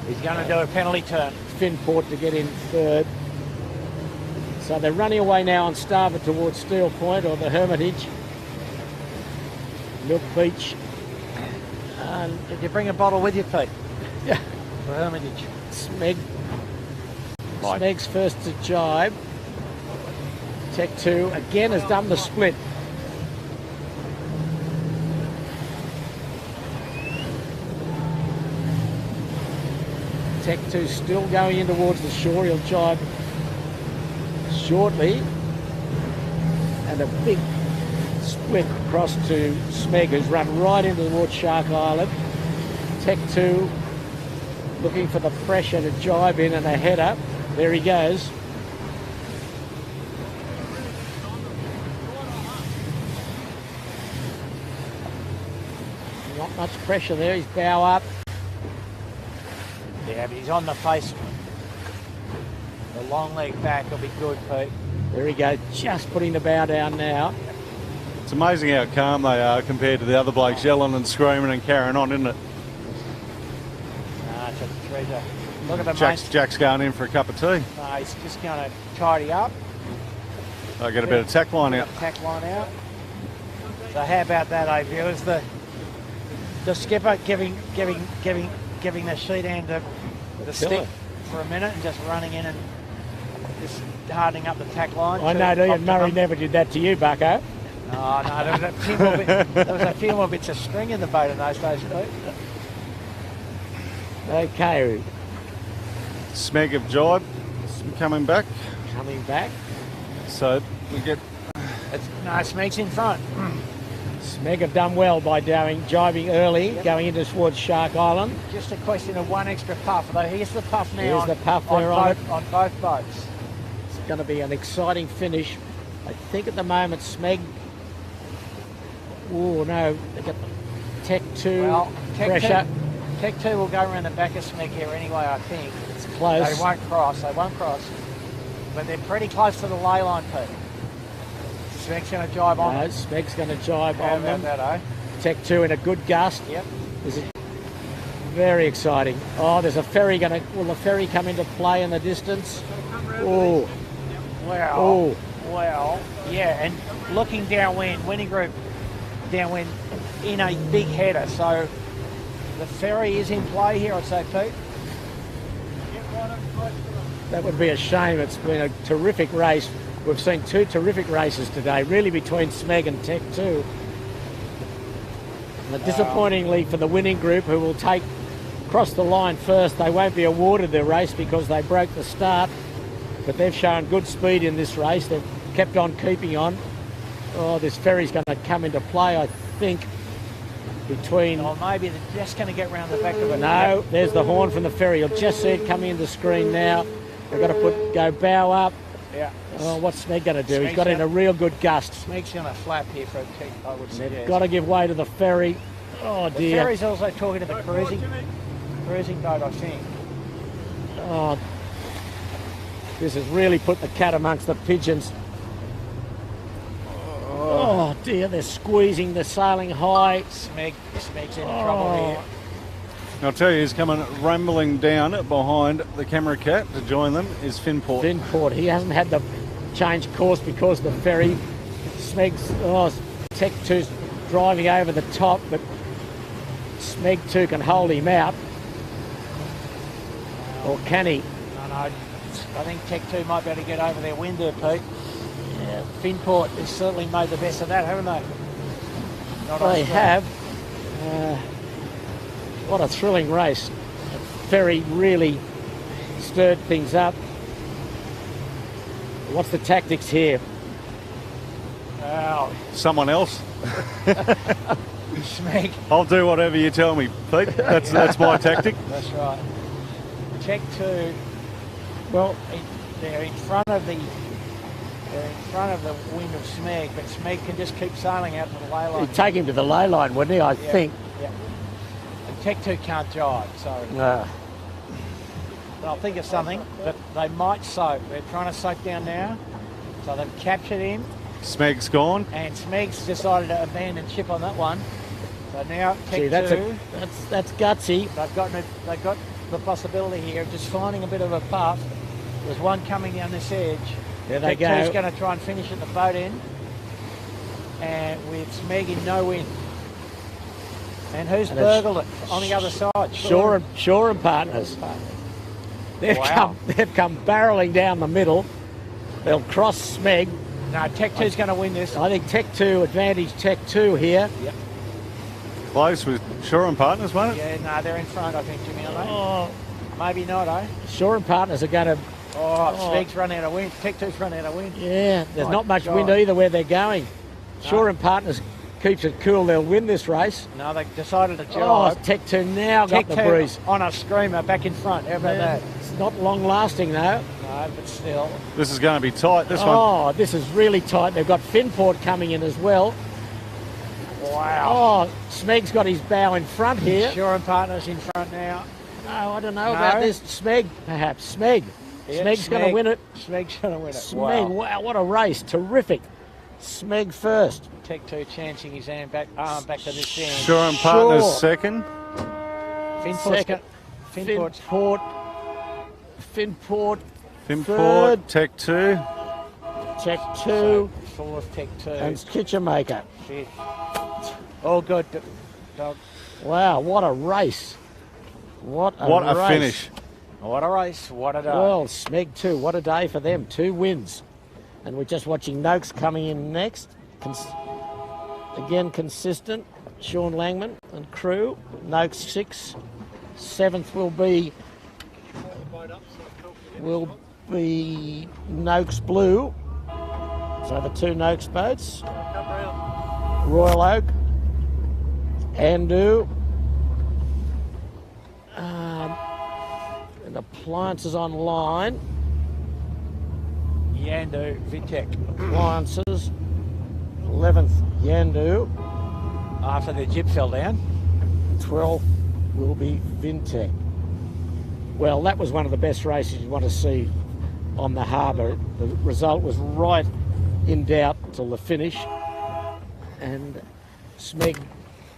He's going to do a penalty turn. Finport to get in third. So they're running away now on starboard towards Steel Point or the Hermitage. Milk Beach. Did you bring a bottle with you, Pete? Yeah. For Hermitage. Smeg's first to jibe. Tech 2 again has done the split. Tech 2 still going in towards the shore. He'll jibe shortly. And a big split across to Smeg, who's run right into towards Shark Island. Tech 2 looking for the pressure to jibe in and a header. There he goes. Not much pressure there. He's bow up. Yeah, but he's on the face. The long leg back will be good, Pete. There he goes. Just putting the bow down now. It's amazing how calm they are compared to the other blokes yelling and screaming and carrying on, isn't it? It's a treasure. Look at the Jack's going in for a cup of tea. He's just going to tidy up. I get a bit of tack line out. Tack line out. So how about that, viewers? The skipper giving the sheet hand the stick for a minute and just running in and just hardening up the tack line. I know Ian Murray never did that to you, Bucko. Oh, no, there was a few more bits of string in the boat in those days, Pete. Okay, Smeg of jibe coming back. coming back. So we get No, Smeg's in front. Smeg have done well by jibing early, going into towards Shark Island. Just a question of one extra puff. Though here's the puff now. Here's the puff there on both boats. It's going to be an exciting finish. I think at the moment Smeg. Oh no, they got the Tech 2 pressure. Tech 2 will go around the back of Smeg here anyway, I think. It's close. They won't cross. But they're pretty close to the ley line, Pete. Smeg's going to jibe on. No, Smeg's going to jibe How on them. about that, eh? Tech 2 in a good gust. Yep. This is very exciting. Oh, there's a ferry going to... Will the ferry come into play in the distance? Oh. Wow. Oh. Well, yeah, and looking downwind, winning group downwind in a big header. So the ferry is in play here, I'd say, Pete. That would be a shame. It's been a terrific race. We've seen two terrific races today, really between Smeg and Tech 2. And disappointingly for the winning group, who will cross the line first, they won't be awarded the race because they broke the start. But they've shown good speed in this race. They've kept on keeping on. Oh, this ferry's going to come into play, I think, between... Or maybe they're just going to get round the back of it. No, there's the horn from the ferry. You'll just see it coming into screen now. They've got to go bow up. Yeah. Oh, what's Smeg going to do? Smeg's He's got in a real good gust. Smeg's going to flap here for a kick, I would suggest. They've got to give way to the ferry. Oh, the dear. The ferry's also talking to the cruising boat, I think. Oh, this has really put the cat amongst the pigeons. Oh, dear, they're squeezing, they're sailing high. Smeg's in trouble here. I'll tell you, he's coming rumbling down behind the camera cat to join them is Finport. Finport, he hasn't had to change course because of the ferry. Smeg's, Tech 2's driving over the top, but Smeg 2 can hold him out. Or can he? No, I think Tech 2 might be able to get over their wind there, Pete. Yeah, Finport has certainly made the best of that, haven't they? They have. What a thrilling race. The ferry really stirred things up. What's the tactics here? Wow. Someone else? Smeg. I'll do whatever you tell me, Pete. That's my tactic. That's right. Tech 2, well, they're in front of the wind of Smeg, but Smeg can just keep sailing out to the ley line. He'd take him to the ley line, wouldn't he? I think. Yeah. And Tech 2 can't jibe, so they'll think of something, but they might soak. They're trying to soak down now, so they've captured him. Smeg's gone. And Smeg's decided to abandon ship on that one. So now Tech 2... That's gutsy. They've got the possibility here of just finding a bit of a puff. There's one coming down this edge. There they go. Tech 2's going to try and finish at the boat end. And with Smeg in no wind. And who's burgled it on the other side? Shore and Partners. They've come barreling down the middle. They'll cross Smeg. No, Tech 2's going to win this. I think Tech 2, advantage Tech 2 here. Yep. Close with Shore and Partners, won't it? Yeah, no, they're in front, I think, Jimmy, aren't they? Maybe not, eh? Shore and Partners are going to... Smeg's run out of wind. Tech 2's run out of wind. Yeah, there's not much wind either where they're going. Shore and Partners keeps it cool. They'll win this race. No, they decided to jibe. Oh, Tech 2 now got the breeze. On a screamer back in front. How about that? It's not long lasting though. No, but still. This is going to be tight, this one. Oh, this is really tight. They've got Finport coming in as well. Wow. Oh, Smeg's got his bow in front here. Shore and Partners in front now. No, I don't know about this. Smeg, perhaps. Smeg. Yeah, Smeg's going to win it. Smeg's going to win it. Smeg, wow, what a race. Terrific. Smeg first. Tech 2 chancing his arm back to this end. Shore and Partners second. Finport. Finport, third. Tech 2. Tech 2. Fourth, Tech 2. And Kitchenmaker. Fifth. All good, dog. Wow, what a race. What a finish. What a race. What a day. Well, Smeg 2, what a day for them. 2 wins. And we're just watching Noakes coming in next. Again, consistent. Sean Langman and crew. Noakes 6. 7th will be Noakes Blue. So the two Noakes boats, Come round. Royal Oak, Andu, and appliances online. Yandu, Vitek. Appliances, 11th Yandu, After the jib fell down. 12th will be Vintech. Well, that was one of the best races you want to see on the harbour. The result was right in doubt till the finish, and Smeg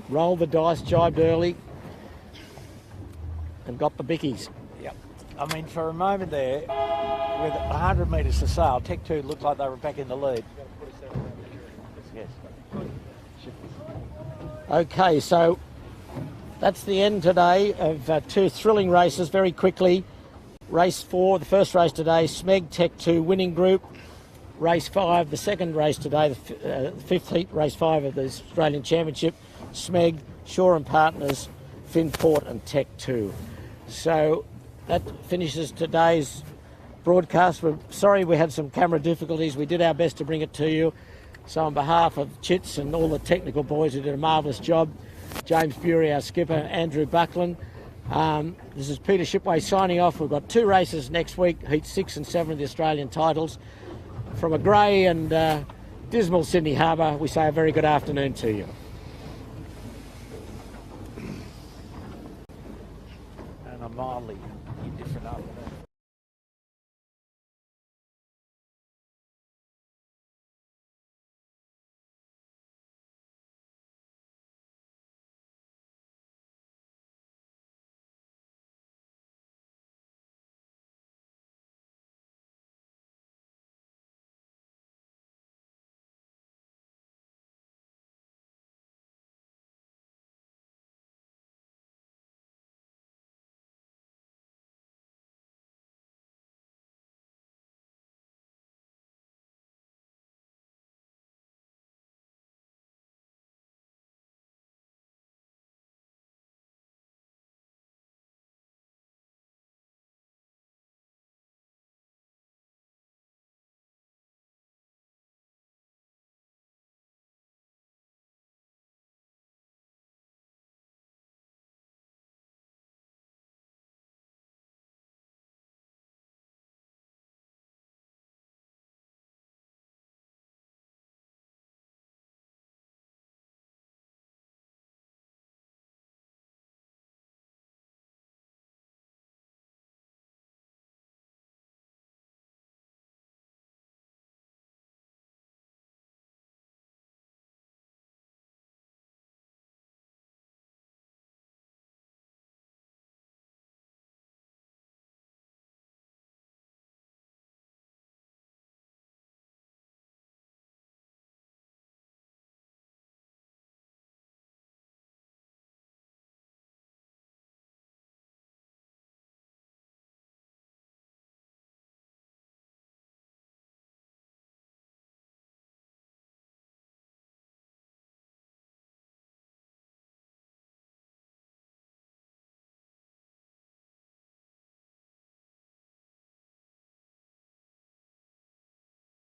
rolled the dice, jibed early, and got the bickies. Yep. I mean, for a moment there, with 100 metres to sail, Tech 2 looked like they were back in the lead. Yes. Okay, so that's the end today of two thrilling races. Very quickly, race 4, the first race today, Smeg Tech 2 winning group. Race 5, the second race today, the fifth heat, race 5 of the Australian Championship, Smeg, Shaw and Partners, Finport and Tech 2. So that finishes today's broadcast. We're sorry we had some camera difficulties. We did our best to bring it to you. So on behalf of Chits and all the technical boys who did a marvellous job, James Bury, our skipper, Andrew Buckland, this is Peter Shipway signing off. We've got 2 races next week, heat 6 and 7 of the Australian titles. From a grey and dismal Sydney Harbour, we say a very good afternoon to you. And a mildly indifferent afternoon.